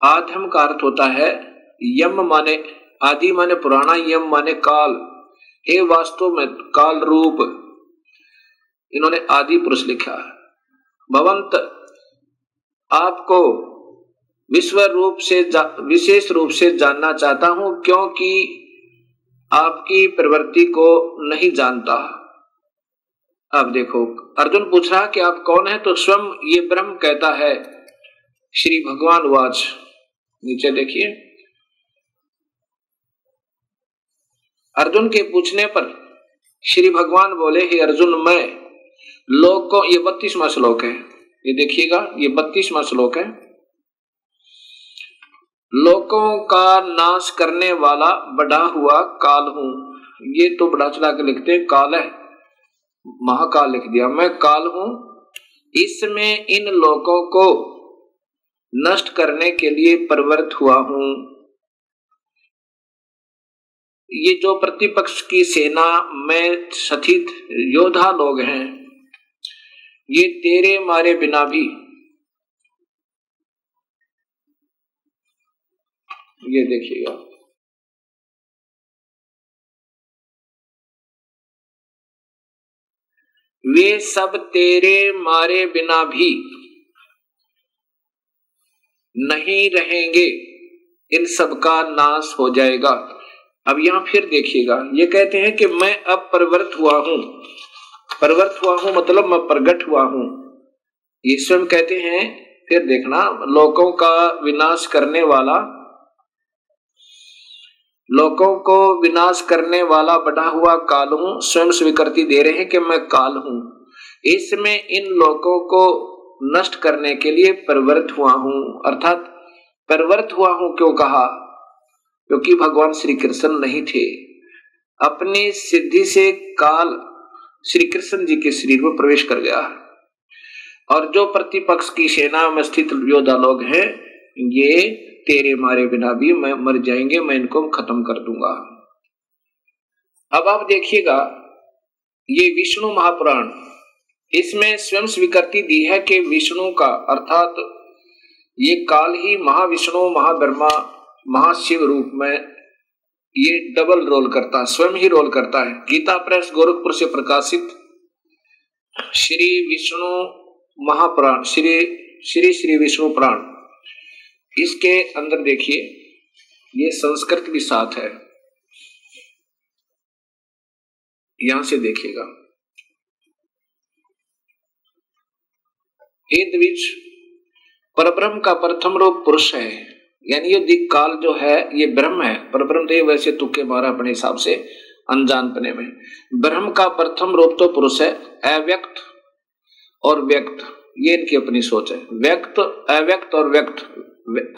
आधम का अर्थ होता है यम माने आदि माने पुराना, यम माने काल। हे वास्तव में काल रूप, इन्होंने आदि पुरुष लिखा। भवंत, आपको विश्व रूप से विशेष रूप से जानना चाहता हूं, क्योंकि आपकी प्रवृत्ति को नहीं जानता। अब देखो, अर्जुन पूछ रहा कि आप कौन है, तो स्वयं ये ब्रह्म कहता है। श्री भगवान वाच, नीचे देखिए, अर्जुन के पूछने पर श्री भगवान बोले, हे अर्जुन, मैं लोगों, ये 32वां श्लोक है, ये देखिएगा, ये 32वां श्लोक है। लोगों का नाश करने वाला बड़ा हुआ काल हूं। ये तो बड़ा चला के लिखते हैं, काल है, महाकाल लिख दिया। मैं काल हूं, इसमें इन लोगों को नष्ट करने के लिए प्रवृत्त हुआ हूं। ये जो प्रतिपक्ष की सेना में स्थित योद्धा लोग हैं, ये तेरे मारे बिना भी, ये देखिएगा, वे सब तेरे मारे बिना भी नहीं रहेंगे, इन सब का नाश हो जाएगा। अब यहां फिर देखिएगा, ये कहते हैं कि मैं अब प्रवृत्त हुआ हूं। प्रवृत्त हुआ हूं मतलब मैं प्रगट हुआ हूं, ये स्वयं कहते हैं। फिर देखना, लोगों का विनाश करने वाला, लोगों को विनाश करने वाला बड़ा हुआ काल हूं। स्वयं स्वीकृति दे रहे हैं कि मैं काल हूं, इसमें इन लोगों को नष्ट करने के लिए प्रवृत्त हुआ हूं। अर्थात प्रवृत्त हुआ हूं क्यों कहा? क्योंकि भगवान श्री कृष्ण नहीं थे। अपनी सिद्धि से काल श्री कृष्ण जी के शरीर में प्रवेश कर गया, और जो प्रतिपक्ष की सेना में स्थित योद्धा लोग हैं, ये तेरे मारे बिना भी मैं मर जाएंगे, मैं इनको खत्म कर दूंगा। अब आप देखिएगा, ये विष्णु महापुराण, इसमें स्वयं स्वीकृति दी है कि विष्णु का, अर्थात ये काल ही महाविष्णु, महाब्रह्मा, महाशिव रूप में ये डबल रोल करता है, स्वयं ही रोल करता है। गीता प्रेस गोरखपुर से प्रकाशित श्री विष्णु महापुराण, श्री विष्णु पुराण, इसके अंदर देखिए, ये संस्कृत भी साथ है, यहां से देखिएगा। हे द्विज, परब्रह्म का प्रथम रूप पुरुष है, यानी ये दिक काल जो है ये ब्रह्म है। परब्रह्म देव वैसे तुक्के मारा अपने हिसाब से अनजानपने में। ब्रह्म का प्रथम रूप तो पुरुष है। अव्यक्त और व्यक्त, ये इनकी अपनी सोच है। व्यक्त, अव्यक्त और व्यक्त।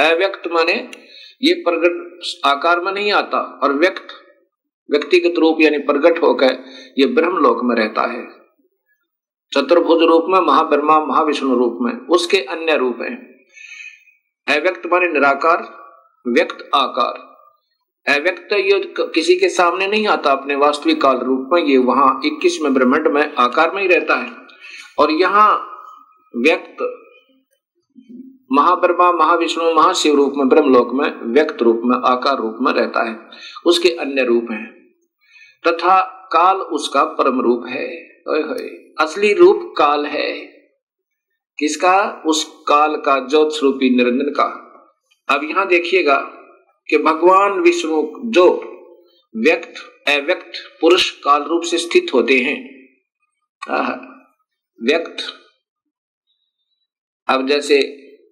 अव्यक्त माने ये प्रगट आकार में नहीं आता, और व्यक्त व्यक्तिगत रूप यानी प्रगट होकर ये ब्रह्मलोक में रहता है, चतुर्भुज रूप में, महाब्रह्मा महाविष्णु रूप में। उसके अन्य रूप हैं। अव्यक्त माने निराकार, व्यक्त आकार। अव्यक्त ये किसी के सामने नहीं आता अपने वास्तविक काल रूप में, ये वहां 21वें ब्रह्मांड में आकार में ही रहता है। और यहाँ व्यक्त महाब्रह्मा महाविष्णु महाशिव रूप में, ब्रह्मलोक में व्यक्त रूप में, आकार रूप में रहता है। उसके अन्य रूप हैं, तथा काल उसका परम रूप है। असली रूप काल है। किसका? उस काल का, ज्योत स्वरूपी निरंजन का। अब यहां देखिएगा कि भगवान विष्णु जो व्यक्त अव्यक्त पुरुष काल रूप से स्थित होते हैं, व्यक्त, अब जैसे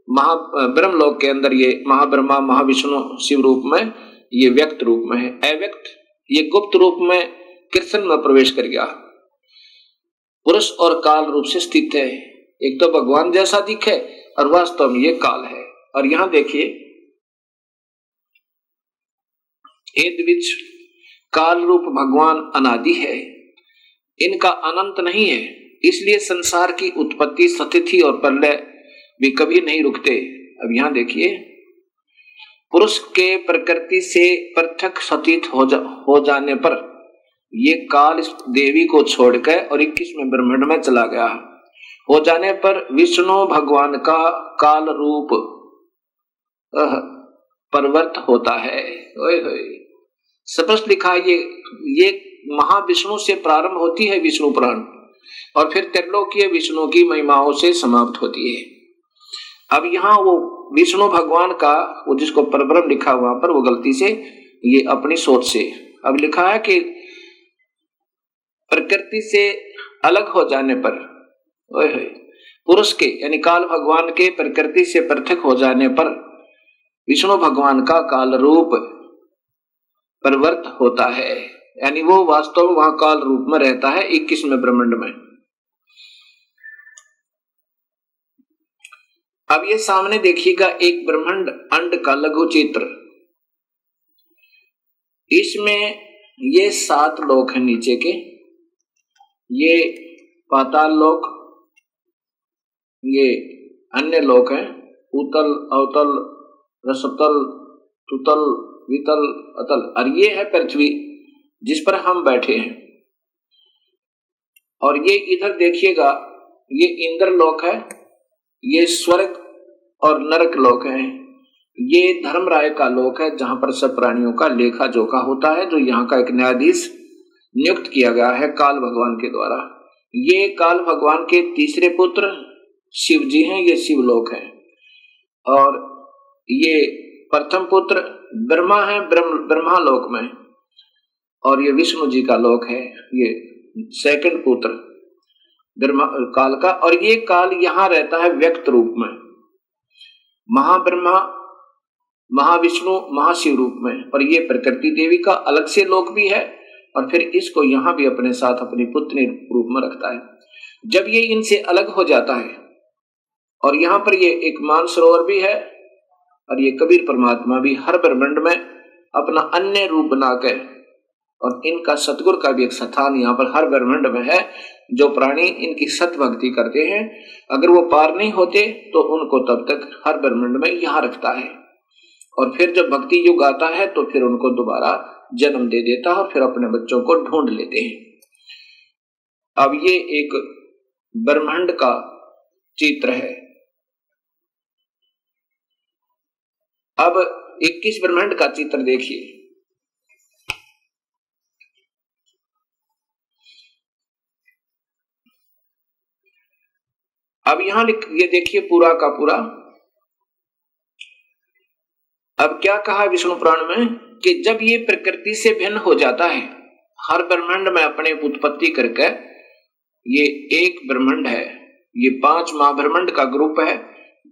ब्रह्मलोक के अंदर ये महाब्रह्मा महाविष्णु शिव रूप में, ये व्यक्त रूप में है। अव्यक्त ये गुप्त रूप में कृष्ण में प्रवेश कर गया, पुरुष और काल रूप से स्थित है। एक तो भगवान जैसा दिखे और वास्तव में ये काल है। और यहां देखिए, हे द्विज, काल रूप भगवान अनादि है, इनका अनंत नहीं है, इसलिए संसार की उत्पत्ति, स्थिति और प्रलय भी कभी नहीं रुकते। अब यहां देखिए, पुरुष के प्रकृति से पृथक सतीत हो जाने पर ये काल इस देवी को छोड़कर और 21वें ब्रह्मांड में चला गया। हो जाने पर विष्णु भगवान का काल रूप परिवर्त होता है। ओए होए, स्पष्ट लिखा है। ये महाविष्णु से प्रारंभ होती है विष्णु पुराण, और फिर त्रिलोकीय विष्णु की महिमाओं से समाप्त होती है। अब यहाँ वो विष्णु भगवान का, वो जिसको परब्रह्म लिखा वहां पर, वो गलती से ये अपनी सोच से अब लिखा है कि प्रकृति से अलग हो जाने पर, ओए होए, पुरुष के यानी काल भगवान के प्रकृति से पृथक हो जाने पर विष्णु भगवान का काल रूप परिवर्त होता है, यानी वो वास्तव में वहां काल रूप में रहता है 21वें ब्रह्मांड में। अब ये सामने देखिएगा एक ब्रह्मांड अंड का लघु चित्र। इसमें ये 7 लोक हैं नीचे के, ये पाताल लोक, ये अन्य लोक हैं, उतल, अवतल, रसतल, तुतल, वितल, अतल, और ये है पृथ्वी जिस पर हम बैठे हैं। और ये इधर देखिएगा, ये इंद्र लोक है, ये स्वर्ग और नरक लोक है, ये धर्मराय का लोक है जहां पर सब प्राणियों का लेखा जोखा होता है, जो यहाँ का एक न्यायाधीश नियुक्त किया गया है काल भगवान के द्वारा। ये काल भगवान के तीसरे पुत्र शिव जी हैं, ये शिवलोक है। और ये प्रथम पुत्र ब्रह्मा है, ब्रह्मा लोक में, और ये विष्णु जी का लोक है, ये सेकंड पुत्र ब्रह्मा काल का। और ये काल यहाँ रहता है व्यक्त रूप में, महाब्रह्मा, महाविष्णु, महाशिव रूप में, और ये प्रकृति देवी का अलग से लोक भी है, और फिर इसको यहाँ भी अपने साथ अपनी पुत्री रूप में रखता है। जब ये इनसे अलग हो जाता है, और यहाँ पर ये एक मानसरोवर भी है, और ये कबीर परमात्मा भी हर ब्रह्मांड में अपना अन्य रूप बनाकर, और इनका सतगुरु का भी एक स्थान यहाँ पर हर ब्रह्मांड में है। जो प्राणी इनकी सत भक्ति करते हैं, अगर वो पार नहीं होते तो उनको तब तक हर ब्रह्मांड में यहाँ रखता है, और फिर जब भक्ति युग आता है तो फिर उनको दोबारा जन्म दे देता है, और फिर अपने बच्चों को ढूंढ लेते हैं। अब ये एक ब्रह्मांड का चित्र है। अब 21 ब्रह्मांड का चित्र देखिए। अब यहां ये देखिए पूरा का पूरा। अब क्या कहा विष्णु पुराण में कि जब ये प्रकृति से भिन्न हो जाता है, हर ब्रह्मांड में अपने उत्पत्ति करके, ये एक ब्रह्मांड है, ये 5 महाब्रह्मांड का ग्रुप है,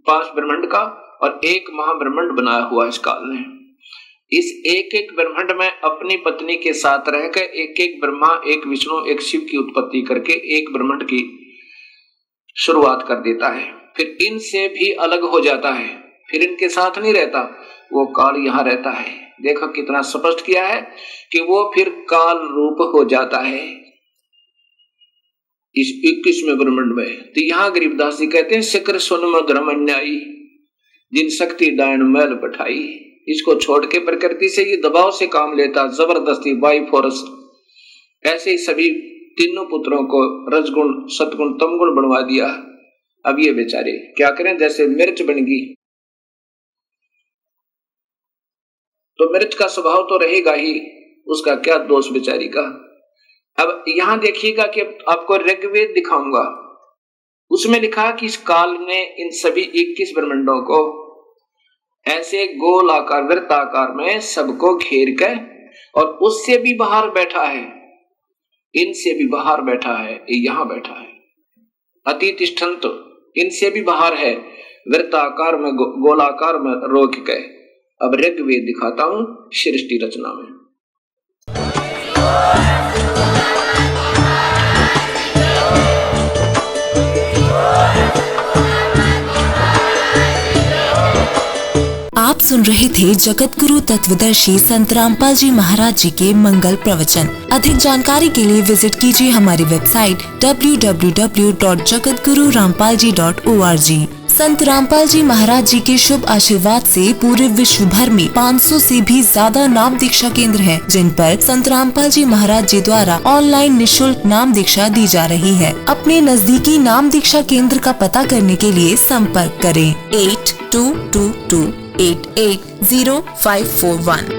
5 ब्रह्मांड का, और एक महाब्रह्मांड बनाया हुआ इस काल ने। इस एक एक ब्रह्मांड में अपनी पत्नी के साथ रहकर एक एक ब्रह्मा, एक विष्णु, एक शिव की उत्पत्ति करके एक ब्रह्मांड की शुरुआत कर देता है। फिर इनसे भी अलग हो जाता है, फिर इनके साथ नहीं रहता, वो काल यहाँ रहता है। देखो कितना स्पष्ट किया है कि वो फिर काल रूप हो जाता है इस 21वें ब्रह्मांड में। तो यहाँ गरीबदास जी कहते हैं, शिखर सुन मधुरम अन्यायी, जिन शक्ति डायन मैल बैठाई। इसको छोड़ के प्रकृति से ये दबाव से काम लेता, जबरदस्ती, बाई फोर्स। ऐसे ही सभी तीनों पुत्रों को रजगुण, सतगुण, तमगुण बनवा दिया। अब ये बेचारे क्या करें, जैसे मिर्च बन गई तो मिर्च का स्वभाव तो रहेगा ही, उसका क्या दोष बेचारी का। अब यहां देखिएगा कि आपको ऋग्वेद दिखाऊंगा, उसमें लिखा कि इस काल ने इन सभी 21 ब्रह्मांडों को ऐसे गोल आकार, वृत्ताकार में सबको घेर कर, और उससे भी बाहर बैठा है, इनसे भी बाहर बैठा है, यहां बैठा है। अतितिष्ठन्त, इनसे भी बाहर है, वृत्ताकार में, गोलाकार में रोक के। अब ऋग्वेद दिखाता हूं सृष्टि रचना में। आप सुन रहे थे जगत गुरु तत्वदर्शी संत रामपाल जी महाराज जी के मंगल प्रवचन। अधिक जानकारी के लिए विजिट कीजिए हमारी वेबसाइट www.jagatgururampalji.org। संत रामपाल जी महाराज जी के शुभ आशीर्वाद से पूरे विश्व भर में 500 से भी ज्यादा नाम दीक्षा केंद्र हैं, जिन पर संत रामपाल जी महाराज जी द्वारा ऑनलाइन निशुल्क नाम दीक्षा दी जा रही है। अपने नजदीकी नाम दीक्षा केंद्र का पता करने के लिए संपर्क करें 8222880541।